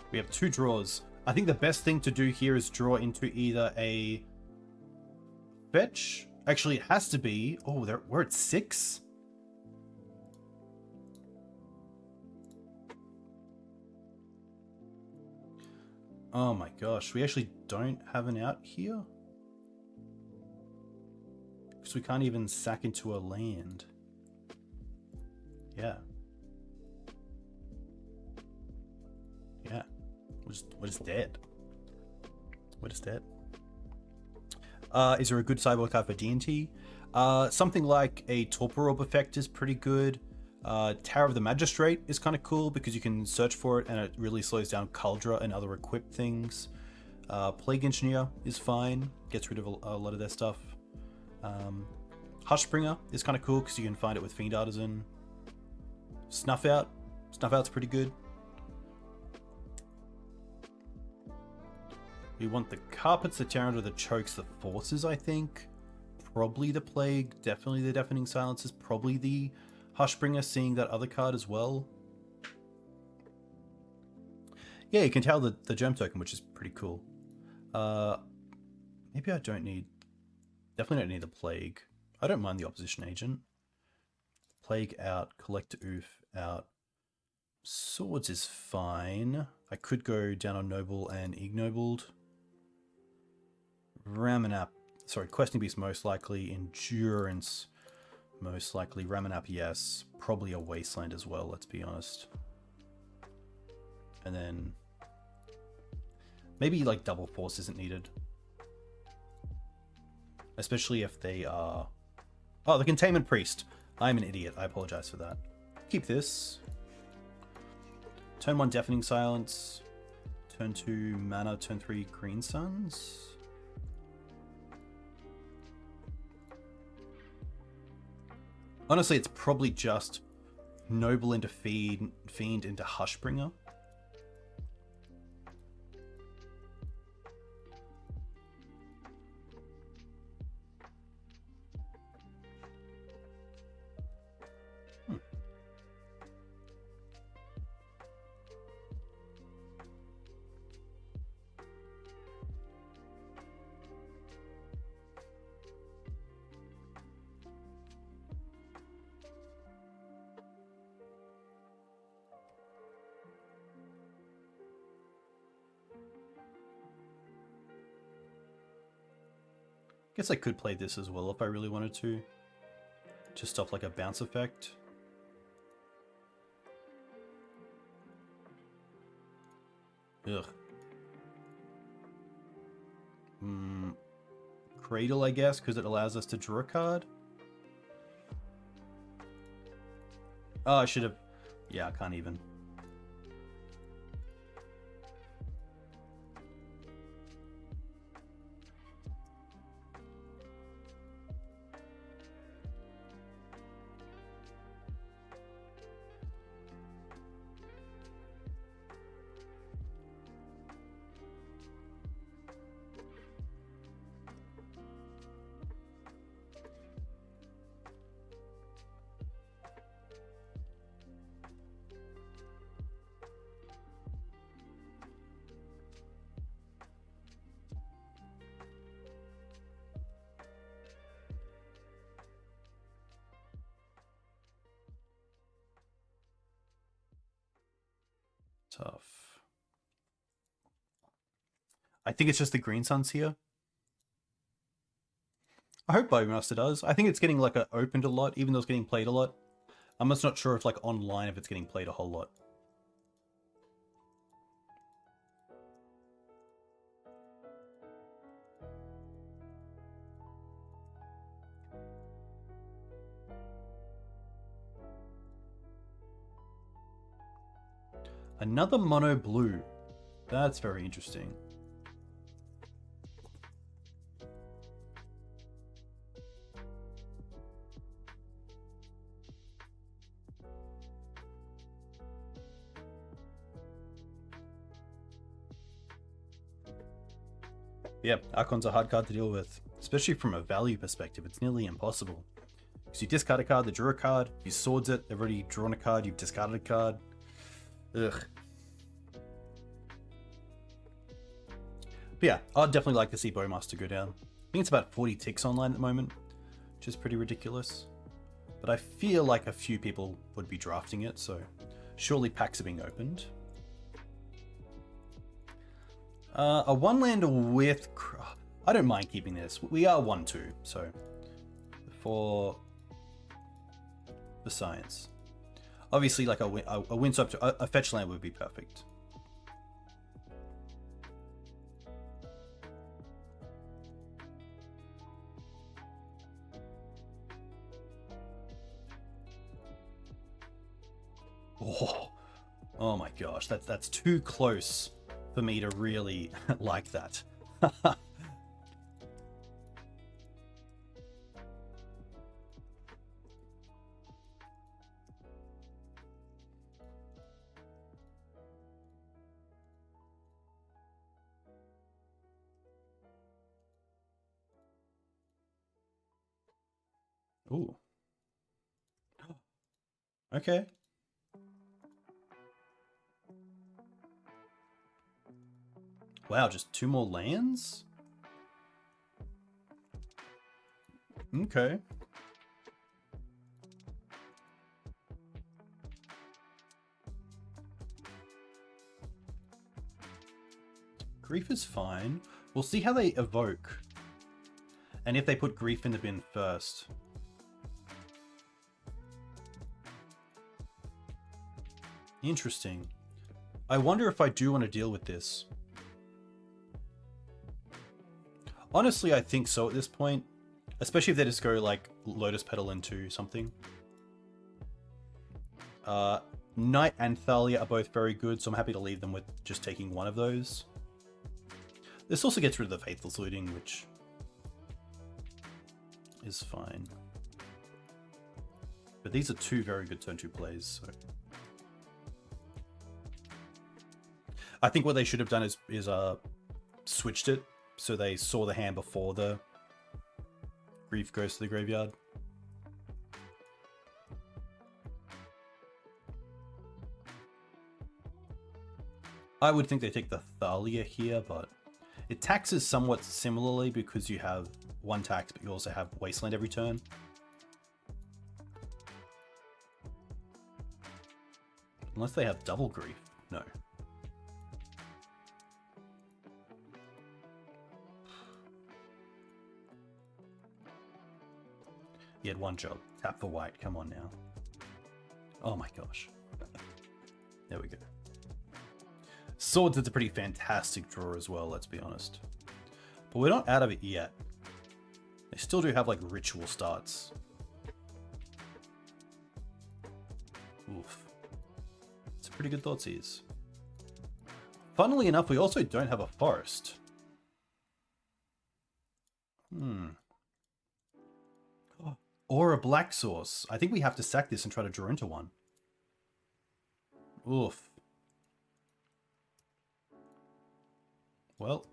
We have two draws. I think the best thing to do here is draw into either a fetch. Actually, it has to be. Oh, we're at 6. Oh my gosh, we actually don't have an out here. Because we can't even sack into a land. Yeah. Yeah. We're just dead. What is that? Is there a good sideboard card for D&T? Something like a Torpor Orb effect is pretty good. Tower of the Magistrate is kind of cool because you can search for it and it really slows down Cauldra and other equipped things. Plague Engineer is fine, gets rid of a lot of their stuff. Hushbringer is kind of cool because you can find it with Fiend Artisan. Snuff Out's pretty good. We want the Carpets, the Tyrant, or the Chokes, the Forces, I think. Probably the Plague, definitely the Deafening Silences, probably the Hushbringer, seeing that other card as well. Yeah, you can tell the Germ Token, which is pretty cool. Maybe I don't need... Definitely don't need the Plague. I don't mind the Opposition Agent. Plague out, Collector Oof out. Swords is fine. I could go down on Noble and Ignobled. Ramanap, sorry, Questing Beast most likely. Endurance most likely. Ramanap, yes. Probably a Wasteland as well, let's be honest. And then maybe like Double Force isn't needed. Especially if they are... Oh, the Containment Priest. I'm an idiot. I apologize for that. Keep this. Turn 1 Deafening Silence. Turn 2 Mana. Turn 3 Green Suns. Honestly, it's probably just Noble into Fiend into Hushbringer. Guess I could play this as well if I really wanted to. Just stop like a bounce effect. Ugh. Cradle, I guess, because it allows us to draw a card. Oh, I should have... Yeah, I can't even. Tough. I think it's just the Green Suns here. I hope Bowmaster does. I think it's getting like opened a lot, even though it's getting played a lot. I'm just not sure if like online if it's getting played a whole lot. Another mono blue. That's very interesting. Yeah, Archon's a hard card to deal with, especially from a value perspective. It's nearly impossible. Because you discard a card, they draw a card, you swords it, they've already drawn a card, you've discarded a card. Ugh. But yeah, I'd definitely like to see Bowmaster go down. I think it's about 40 ticks online at the moment, which is pretty ridiculous. But I feel like a few people would be drafting it, so surely packs are being opened. A one land with... I don't mind keeping this. We are 1-2, so for the science. Obviously, like a Windswept, a fetch land would be perfect. Oh, oh my gosh, that's too close for me to really like that. Ooh. Okay. Wow, just 2 more lands? Okay. Grief is fine. We'll see how they evoke. And if they put Grief in the bin first. Interesting. I wonder if I do want to deal with this. Honestly, I think so at this point. Especially if they just go like Lotus Petal into something. Knight and Thalia are both very good, so I'm happy to leave them with just taking one of those. This also gets rid of the Faithless Looting, which is fine. But these are 2 very good turn 2 plays, so. I think what they should have done is switched it, so they saw the hand before the Grief goes to the graveyard. I would think they take the Thalia here, but it taxes somewhat similarly because you have 1 tax, but you also have Wasteland every turn. Unless they have double Grief. No. He had 1 job. Tap for white. Come on now. Oh my gosh. There we go. Swords is a pretty fantastic draw as well, let's be honest. But we're not out of it yet. They still do have like ritual starts. Oof. It's a pretty good Thoughtseize. Funnily enough, we also don't have a forest. Or a black source. I think we have to sack this and try to draw into one. Oof. Well,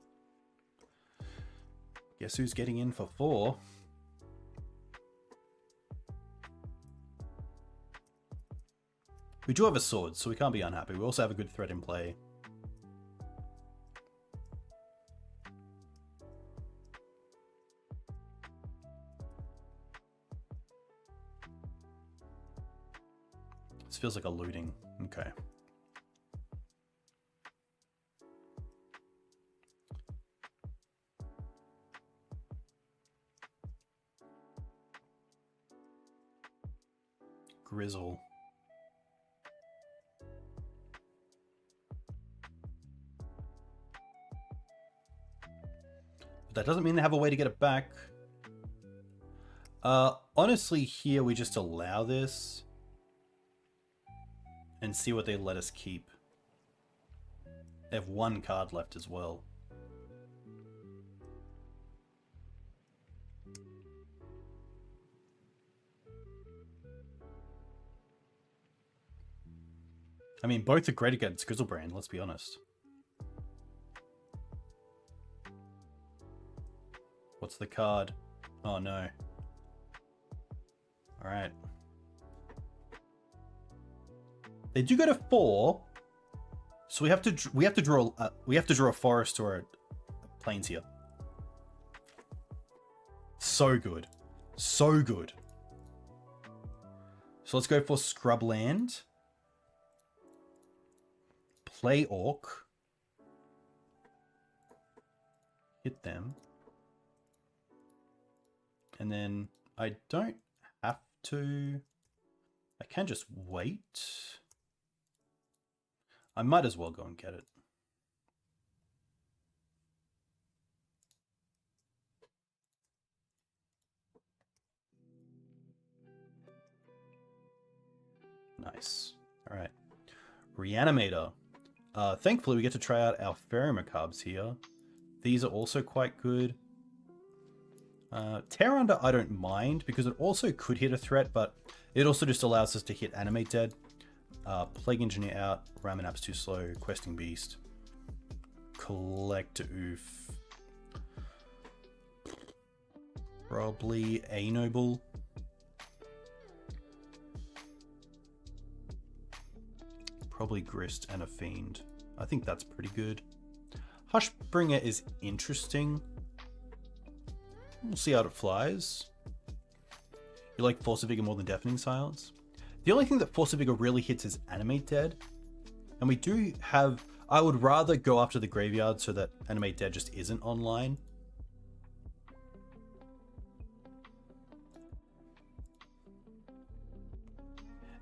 guess who's getting in for 4? We do have a sword, so we can't be unhappy. We also have a good threat in play. This feels like a looting. Okay. Grizzle. But that doesn't mean they have a way to get it back. Honestly, here we just allow this and see what they let us keep. They have 1 card left as well. I mean, both are great against Grizzlebrand, let's be honest. What's the card? Oh no. Alright. They do go to 4, so we have to draw a forest or a plains here. So good, so good. So let's go for Scrubland. Play Orc. Hit them. And then I don't have to. I can just wait. I might as well go and get it. Nice. All right. Reanimator. Thankfully, we get to try out our Fairy Macabres here. These are also quite good. Tear Under I don't mind, because it also could hit a threat, but it also just allows us to hit Animate Dead. Plague Engineer out, Ramen App's too slow, Questing Beast. Collect Oof. Probably a Noble. Probably Grist and a Fiend. I think that's pretty good. Hushbringer is interesting. We'll see how it flies. You like Force of Vigor more than Deafening Silence? The only thing that Force of Vigor really hits is Animate Dead. And we do have... I would rather go after the graveyard so that Animate Dead just isn't online.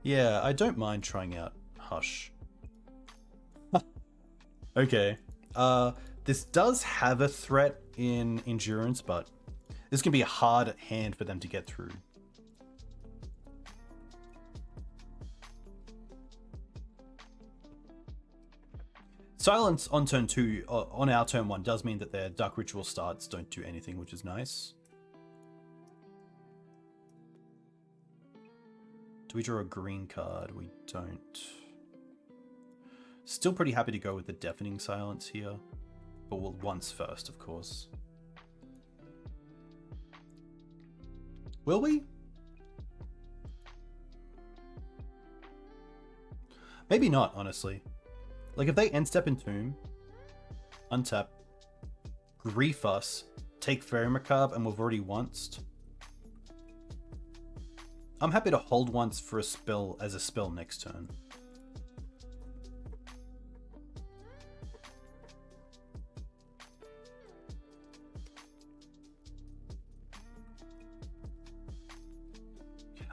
Yeah, I don't mind trying out Hush. Okay. This does have a threat in Endurance, but this can be a hard hand for them to get through. Silence on turn 2, on our turn 1, does mean that their Dark Ritual starts don't do anything, which is nice. Do we draw a green card? We don't. Still pretty happy to go with the Deafening Silence here. But we'll once first, of course. Will we? Maybe not, honestly. Like, if they end step Entomb, untap, grief us, take Fairy Macabre, and we've already onced. I'm happy to hold once for a spell as a spell next turn.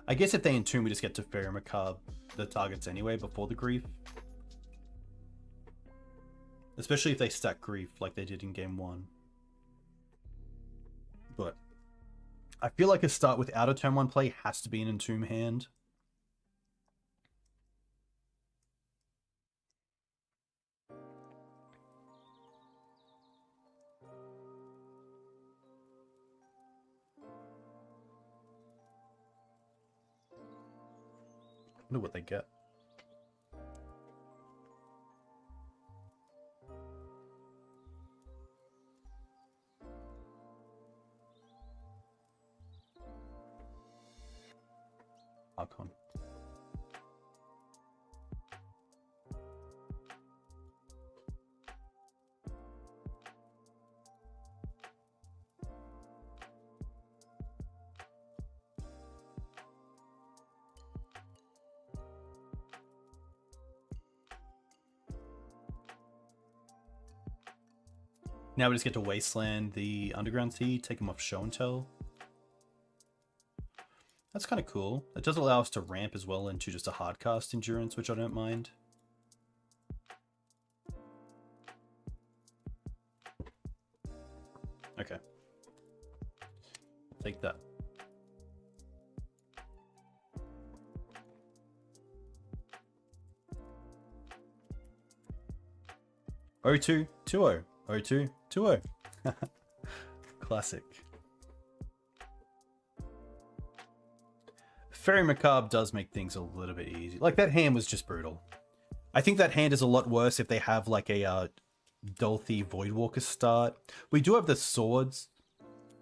I guess if they Entomb, we just get to Fairy Macabre the targets anyway before the grief. Especially if they stack grief like they did in game 1. But I feel like a start without a turn 1 play has to be an Entomb hand. I wonder what they get. Archon. Now we just get to Wasteland the Underground Sea, take them off Show and Tell. That's kind of cool. It does allow us to ramp as well into just a hardcast Endurance, which I don't mind. Okay. Take that. O2, 2-0. O2, 2-0. Classic. Fairy Macabre does make things a little bit easy. Like, that hand was just brutal. I think that hand is a lot worse if they have like a Dolthy Voidwalker start. We do have the swords.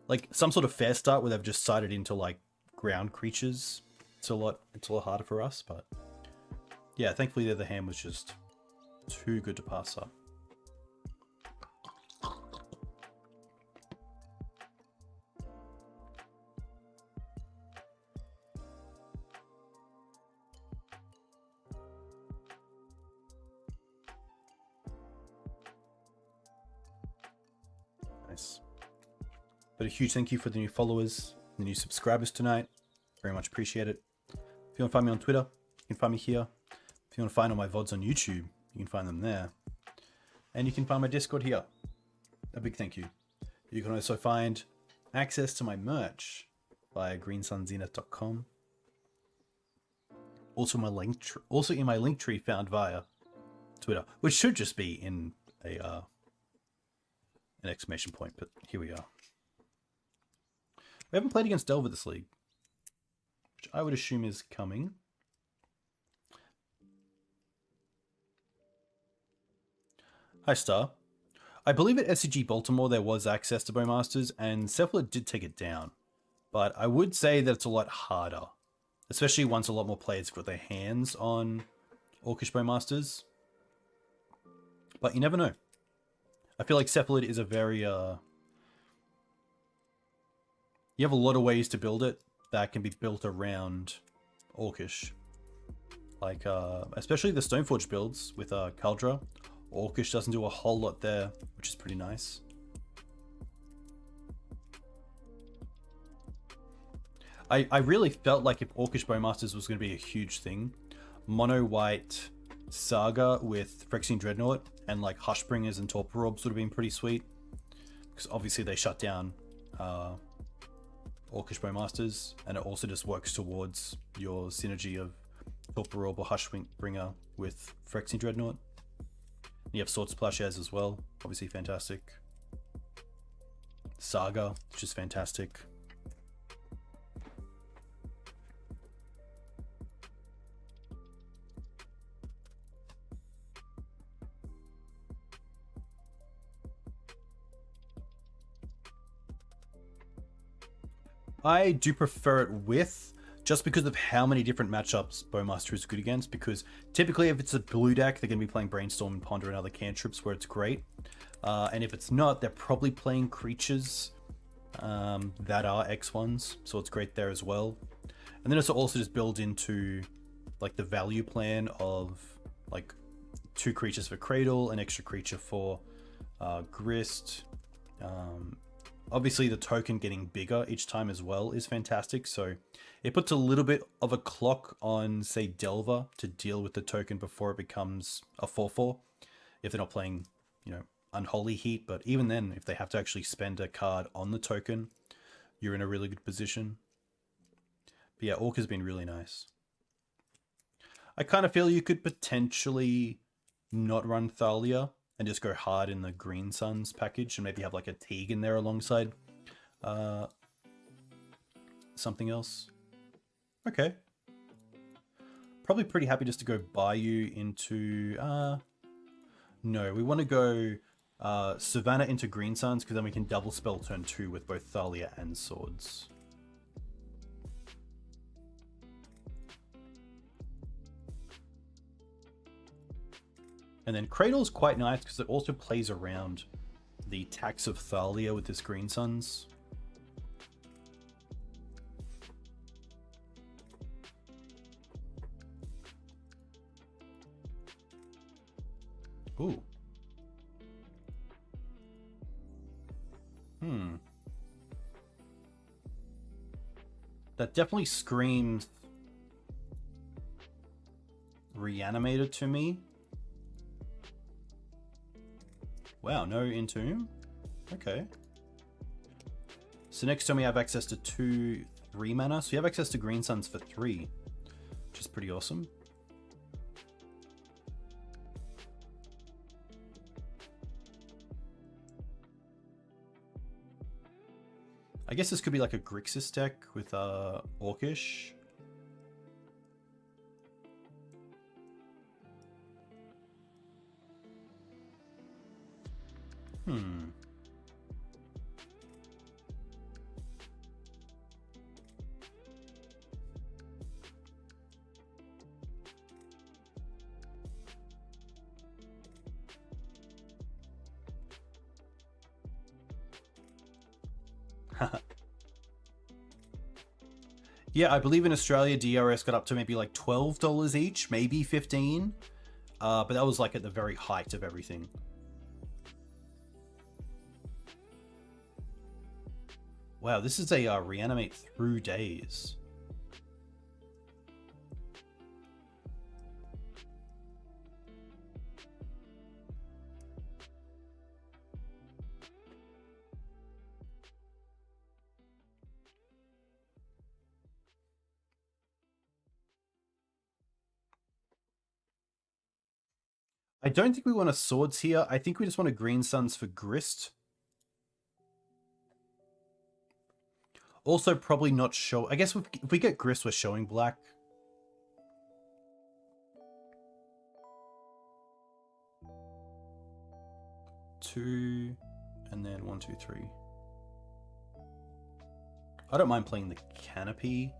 Like, some sort of fair start where they've just sided into like ground creatures. It's a lot harder for us, but yeah, thankfully the other hand was just too good to pass up. Nice. But a huge thank you for the new followers, the new subscribers tonight. Very much appreciate it. If you want to find me on Twitter, you can find me here. If you want to find all my VODs on YouTube, you can find them there. And you can find my Discord here. A big thank you. You can also find access to my merch via greensunzenith.com. Also also in my link tree found via Twitter, which should just be in a an exclamation point, but here we are. We haven't played against Delver this league, which I would assume is coming. Hi, Star. I believe at SCG Baltimore there was access to Bowmasters, and Cephalid did take it down. But I would say that it's a lot harder, especially once a lot more players got their hands on Orcish Bowmasters. But you never know. I feel like Cephalid is a very... you have a lot of ways to build it that can be built around Orcish. Like, especially the Stoneforge builds with Kaldra. Orcish doesn't do a whole lot there, which is pretty nice. I really felt like if Orcish Bowmasters was going to be a huge thing, Mono-White Saga with Phyrexian Dreadnought and like Hushbringers and Torpor Orbs would have been pretty sweet. Because obviously they shut down Orcish Bowmasters, and it also just works towards your synergy of Torpor Orb or Hushbringer with Phyrexian Dreadnought. You have Sword Splashers as well, obviously fantastic. Saga, which is fantastic. I do prefer it with, just because of how many different matchups Bowmaster is good against, because typically if it's a blue deck, they're going to be playing Brainstorm and Ponder and other cantrips where it's great. And if it's not, they're probably playing creatures that are X1s, so it's great there as well. And then it's also just built into like the value plan of like 2 creatures for Cradle, an extra creature for Grist. Obviously the token getting bigger each time as well is fantastic, so it puts a little bit of a clock on, say, Delver to deal with the token before it becomes a 4/4, if they're not playing, you know, Unholy Heat. But even then, if they have to actually spend a card on the token, you're in a really good position. But yeah, Orc has been really nice. I kind of feel you could potentially not run Thalia and just go hard in the Green Suns package and maybe have like a Teeg in there alongside something else. Okay. Probably pretty happy just to go Bayou into... no, we want to go Savannah into Green Suns, because then we can double spell turn 2 with both Thalia and Swords. And then Cradle's quite nice because it also plays around the tax of Thalia with this Green Suns. Ooh. That definitely screams Reanimator to me. Wow, no Entomb? Okay. So next time we have access to 2 3 mana, so we have access to Green Suns for 3, which is pretty awesome. I guess this could be like a Grixis deck with Orcish. Yeah, I believe in Australia DRS got up to maybe like $12 each, maybe 15. But that was like at the very height of everything. Wow, this is a reanimate through days. I don't think we want a Swords here. I think we just want a Green Suns for Grist. Also, probably not show... I guess if we get Grist, we're showing black. Two, and then 1, 2, 3. I don't mind playing the Canopy.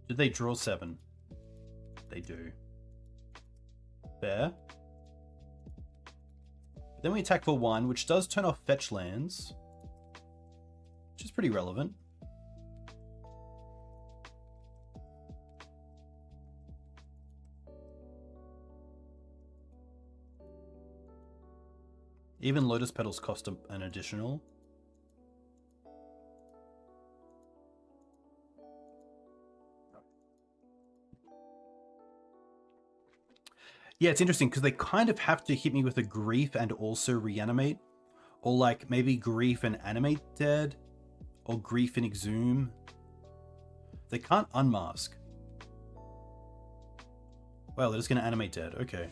Did they draw 7? They do. Fair. Then we attack for 1, which does turn off fetch lands, which is pretty relevant. Even Lotus Petals cost an additional. Yeah, it's interesting because they kind of have to hit me with a Grief and also Reanimate. Or like maybe Grief and Animate Dead. Or Grief and Exhume. They can't unmask. Wow, they're just going to Animate Dead. Okay.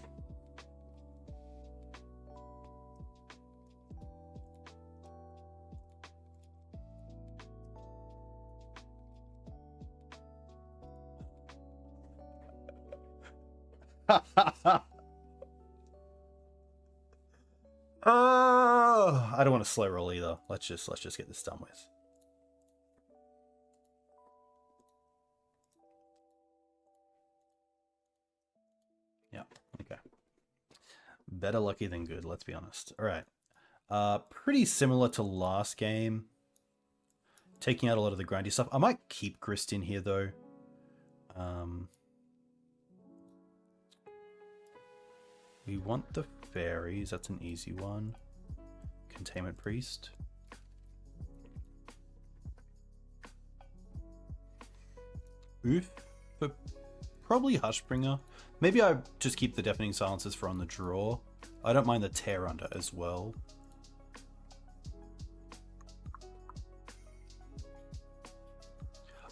Oh, I don't want to slow roll either. Let's just get this done with. Yeah, okay. Better lucky than good, let's be honest. All right. Pretty similar to last game. Taking out a lot of the grindy stuff. I might keep Grist in here though. We want the fairies, that's an easy one. Containment Priest. Oof, but probably Hushbringer. Maybe I just keep the Deafening Silences for on the draw. I don't mind the Tear Under as well.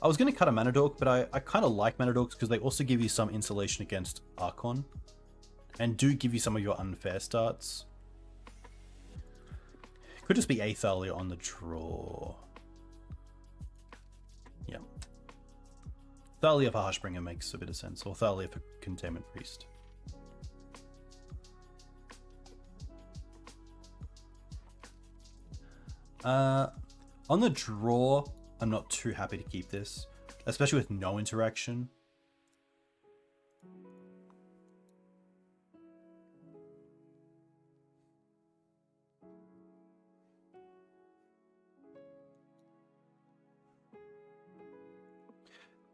I was going to cut a Mana Dork, but I kind of like Mana Dorks because they also give you some insulation against Archon. And do give you some of your unfair starts. Could just be a Thalia on the draw. Yeah. Thalia for Hushbringer makes a bit of sense. Or Thalia for Containment Priest. On the draw, I'm not too happy to keep this. Especially with no interaction.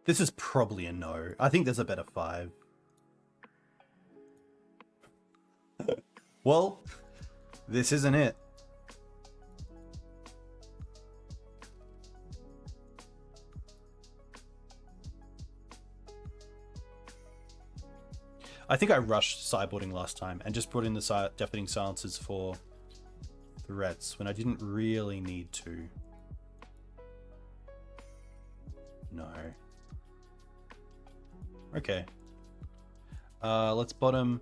This is probably a no. I think there's a better 5. Well, this isn't it. I think I rushed sideboarding last time and just brought in the Deafening Silences for threats when I didn't really need to. No. Okay. Let's bottom.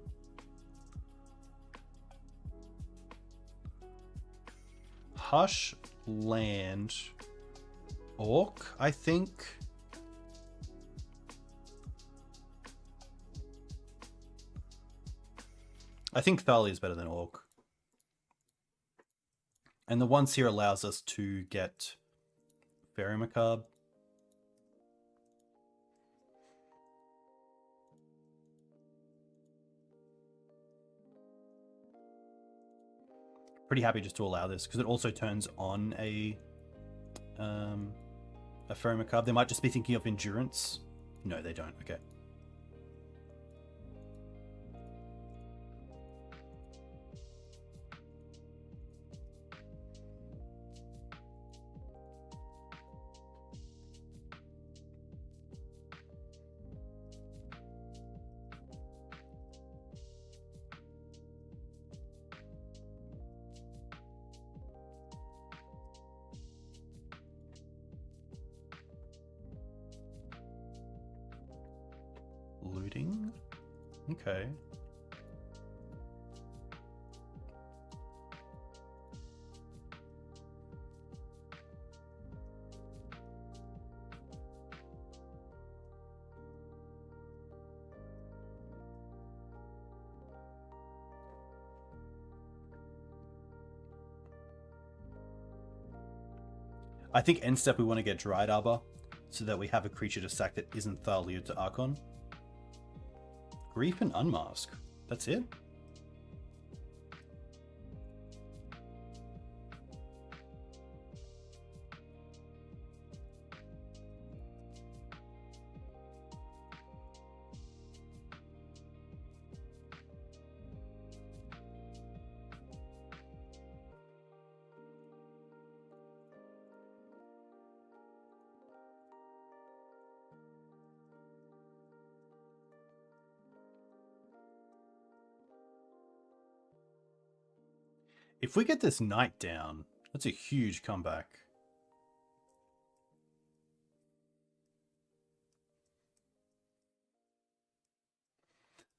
Hush, land, Orc, I think. I think Thalia is better than Orc. And the once here allows us to get Fairy Macabre. Pretty happy just to allow this because it also turns on a Fairy Macabre. They might just be thinking of Endurance. No, they don't. Okay. Loading. Okay. I think end step we want to get Dried Arbor, so that we have a creature to sack that isn't Thalia to Archon. Grief and Unmask. That's it? If we get this knight down, that's a huge comeback.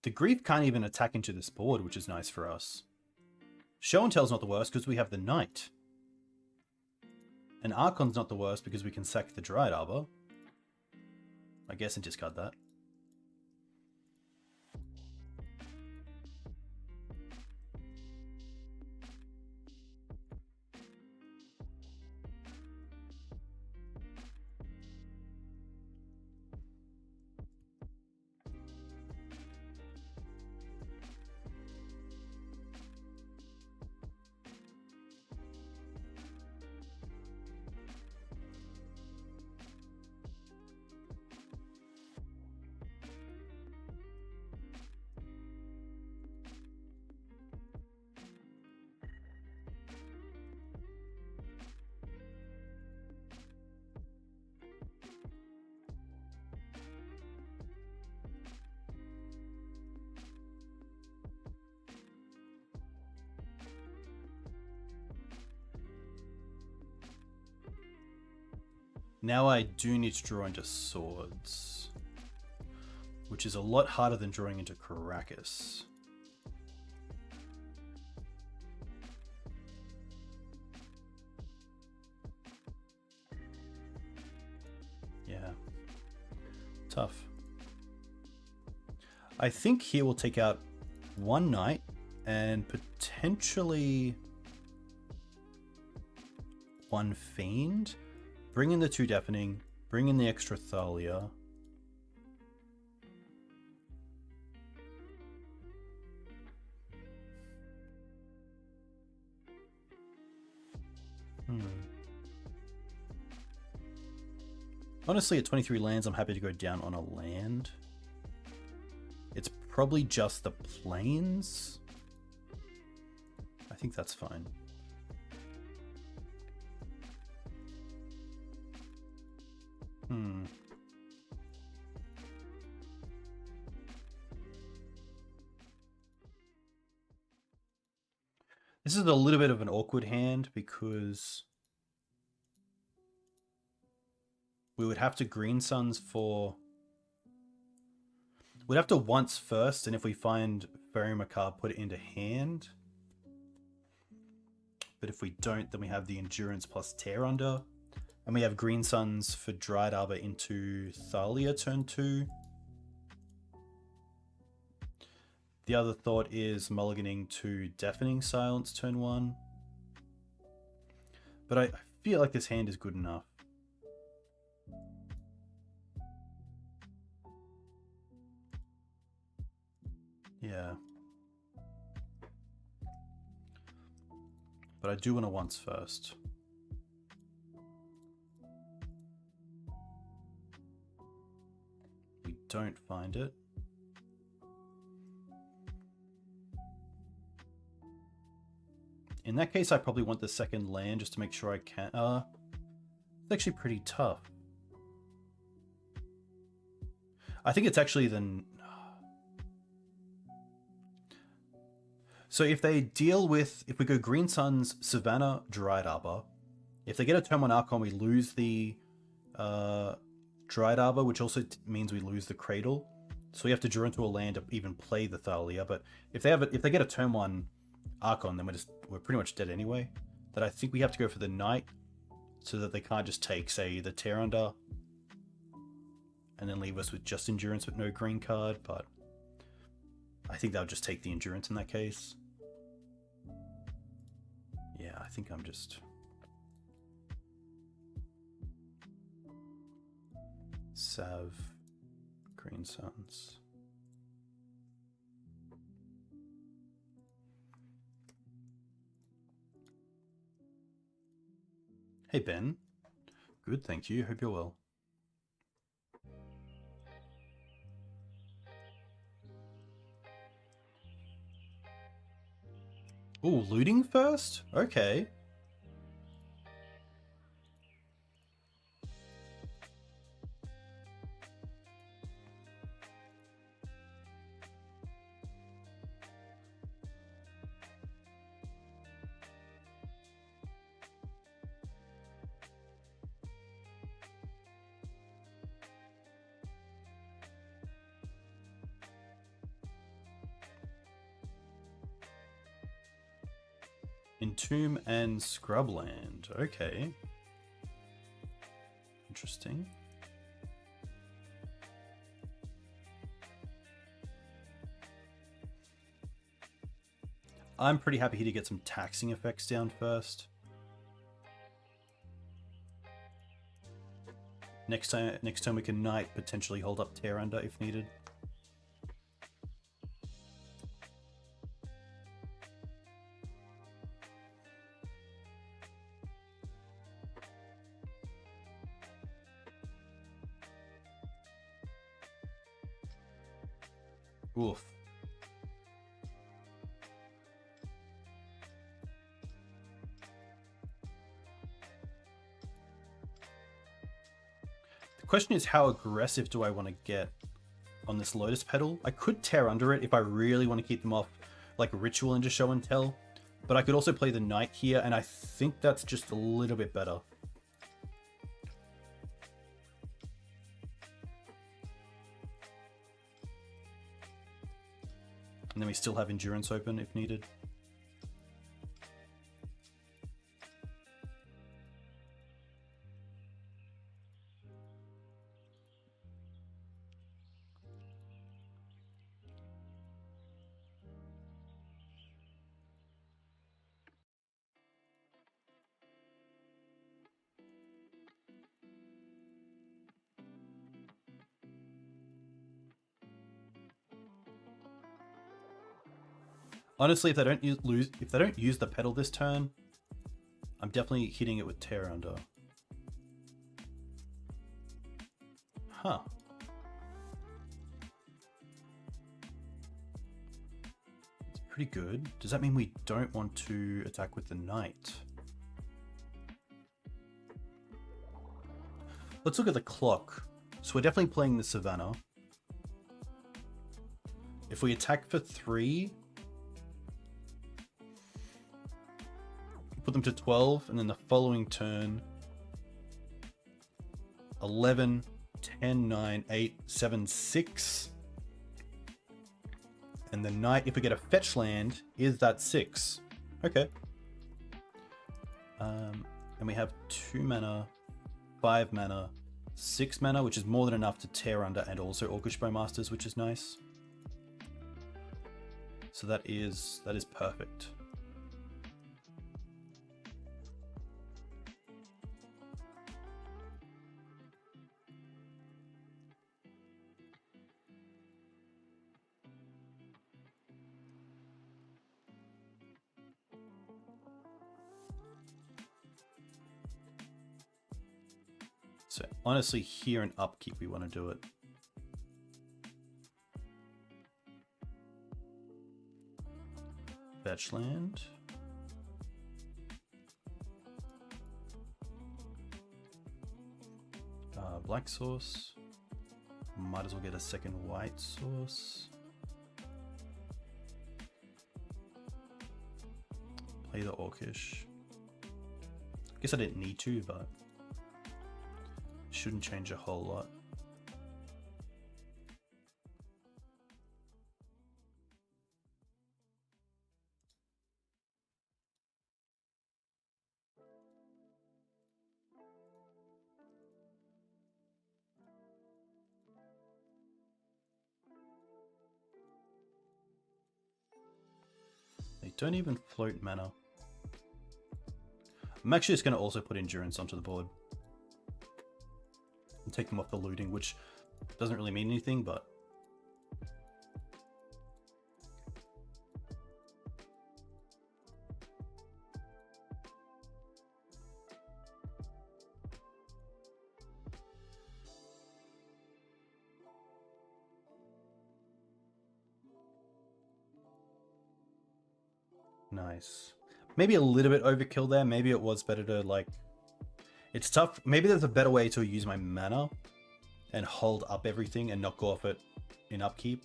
The Grief can't even attack into this board, which is nice for us. Show and Tell's not the worst because we have the knight. And Archon's not the worst because we can sack the Dried Arbor. I guess and discard that. Now I do need to draw into swords, which is a lot harder than drawing into Caracas. Yeah, tough. I think here we'll take out one knight and potentially one fiend. Bring in the 2 Deafening, bring in the extra Thalia. Honestly, at 23 lands, I'm happy to go down on a land. It's probably just the plains. I think that's fine. This is a little bit of an awkward hand because we would have to Green Suns for... We'd have to once first, and if we find Very Macabre, put it into hand. But if we don't, then we have the Endurance plus Tear under. And we have Green Suns for Dried Arbor into Thalia turn 2. The other thought is mulliganing to Deafening Silence turn 1. But I feel like this hand is good enough. Yeah. But I do want to once first. We don't find it. In that case, I probably want the second land just to make sure I can. It's actually pretty tough. I think it's actually the... So if they deal with... If we go Green Suns, Savannah, Dried Arbor. If they get a turn 1 Archon, we lose the Dried Arbor, which also means we lose the Cradle. So we have to draw into a land to even play the Thalia. But if they get a turn 1 Archon, then we're pretty much dead anyway. That I think we have to go for the Knight, so that they can't just take, say, the Tear Under, and then leave us with just Endurance but no green card. But I think they'll just take the Endurance in that case. Yeah, I think I'm just... Sav, Green Suns. Hey Ben. Good, thank you. Hope you're well. Ooh, looting first? Okay. Entomb and Scrubland. Okay. Interesting. I'm pretty happy here to get some taxing effects down first. Next time we can Knight, potentially hold up Tear Under if needed. Oof. The question is, how aggressive do I want to get on this Lotus Petal? I could Tear Under it if I really want to keep them off like Ritual and just Show and Tell, but I could also play the Knight here, and I think that's just a little bit better. And then we still have Endurance open if needed. Honestly, if they don't use the pedal this turn, I'm definitely hitting it with Tear Under. Huh. It's pretty good. Does that mean we don't want to attack with the Knight? Let's look at the clock. So we're definitely playing the Savannah. If we attack for 3, put them to 12, and then the following turn 11, 10, 9, 8, 7, 6. And the Knight, if we get a fetch land, is that 6. Okay. And we have 2 mana, 5 mana, 6 mana, which is more than enough to Tear Under and also Orcish Bowmasters, which is nice. So that is perfect. So honestly, here in upkeep, we want to do it. Fetch land. Black source. Might as well get a second white source. Play the Orcish. I guess I didn't need to, but shouldn't change a whole lot. don't even float mana. I'm actually just going to also put Endurance onto the board. And take them off the looting, which doesn't really mean anything, but... Nice. Maybe a little bit overkill there. Maybe it was better to, like... It's tough. Maybe there's a better way to use my mana and hold up everything and not go off it in upkeep.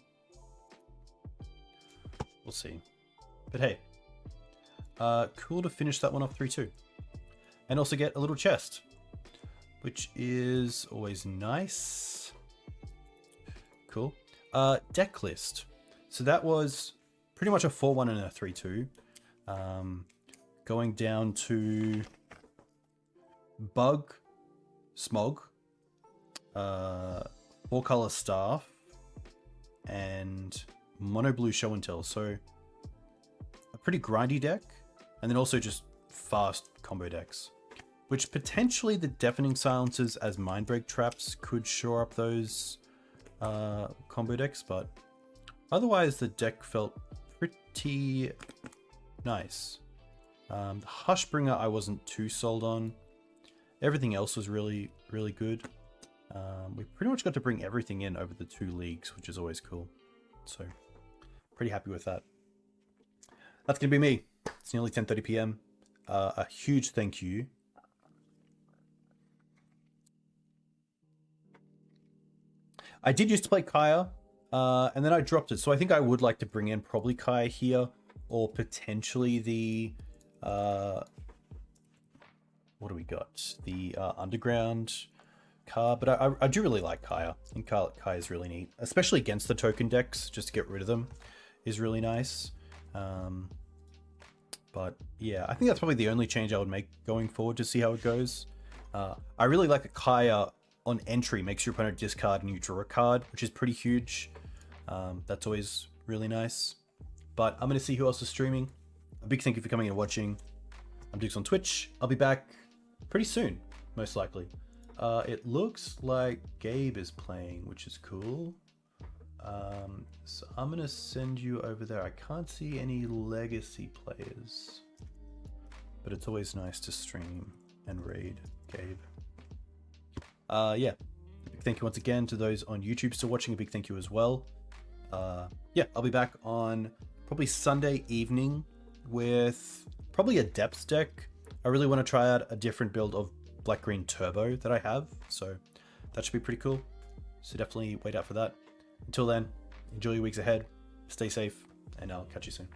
We'll see. But hey. Cool to finish that one off 3-2. And also get a little chest, which is always nice. Cool. Decklist. So that was pretty much a 4-1 and a 3-2. Going down to Bug, Smog, 4-color Staff, and Mono Blue Show and Tell. So a pretty grindy deck, and then also just fast combo decks, which potentially the Deafening Silences as Mindbreak traps could shore up those combo decks, but otherwise the deck felt pretty nice. The Hushbringer I wasn't too sold on. Everything else was really, really good. We pretty much got to bring everything in over the 2 leagues, which is always cool. So, pretty happy with that. That's going to be me. It's nearly 10:30 PM. A huge thank you. I did used to play Kaya, and then I dropped it. So I think I would like to bring in probably Kaya here, or potentially the... what do we got? The Underground card, but I do really like Kaya. I think Kaya is really neat, especially against the token decks. Just to get rid of them is really nice. But yeah, I think that's probably the only change I would make going forward to see how it goes. I really like that Kaya on entry makes your opponent discard and you draw a card, which is pretty huge. That's always really nice. But I'm going to see who else is streaming. A big thank you for coming and watching. I'm Dukes on Twitch. I'll be back pretty soon, most likely. It looks like Gabe is playing, which is cool. So I'm going to send you over there. I can't see any Legacy players, but it's always nice to stream and raid Gabe. Yeah, big thank you once again to those on YouTube still watching. A big thank you as well. Yeah, I'll be back on probably Sunday evening with probably a depths deck. I really want to try out a different build of Black Green Turbo that I have, so that should be pretty cool. So definitely wait out for that. Until then, enjoy your weeks ahead, stay safe, and I'll catch you soon.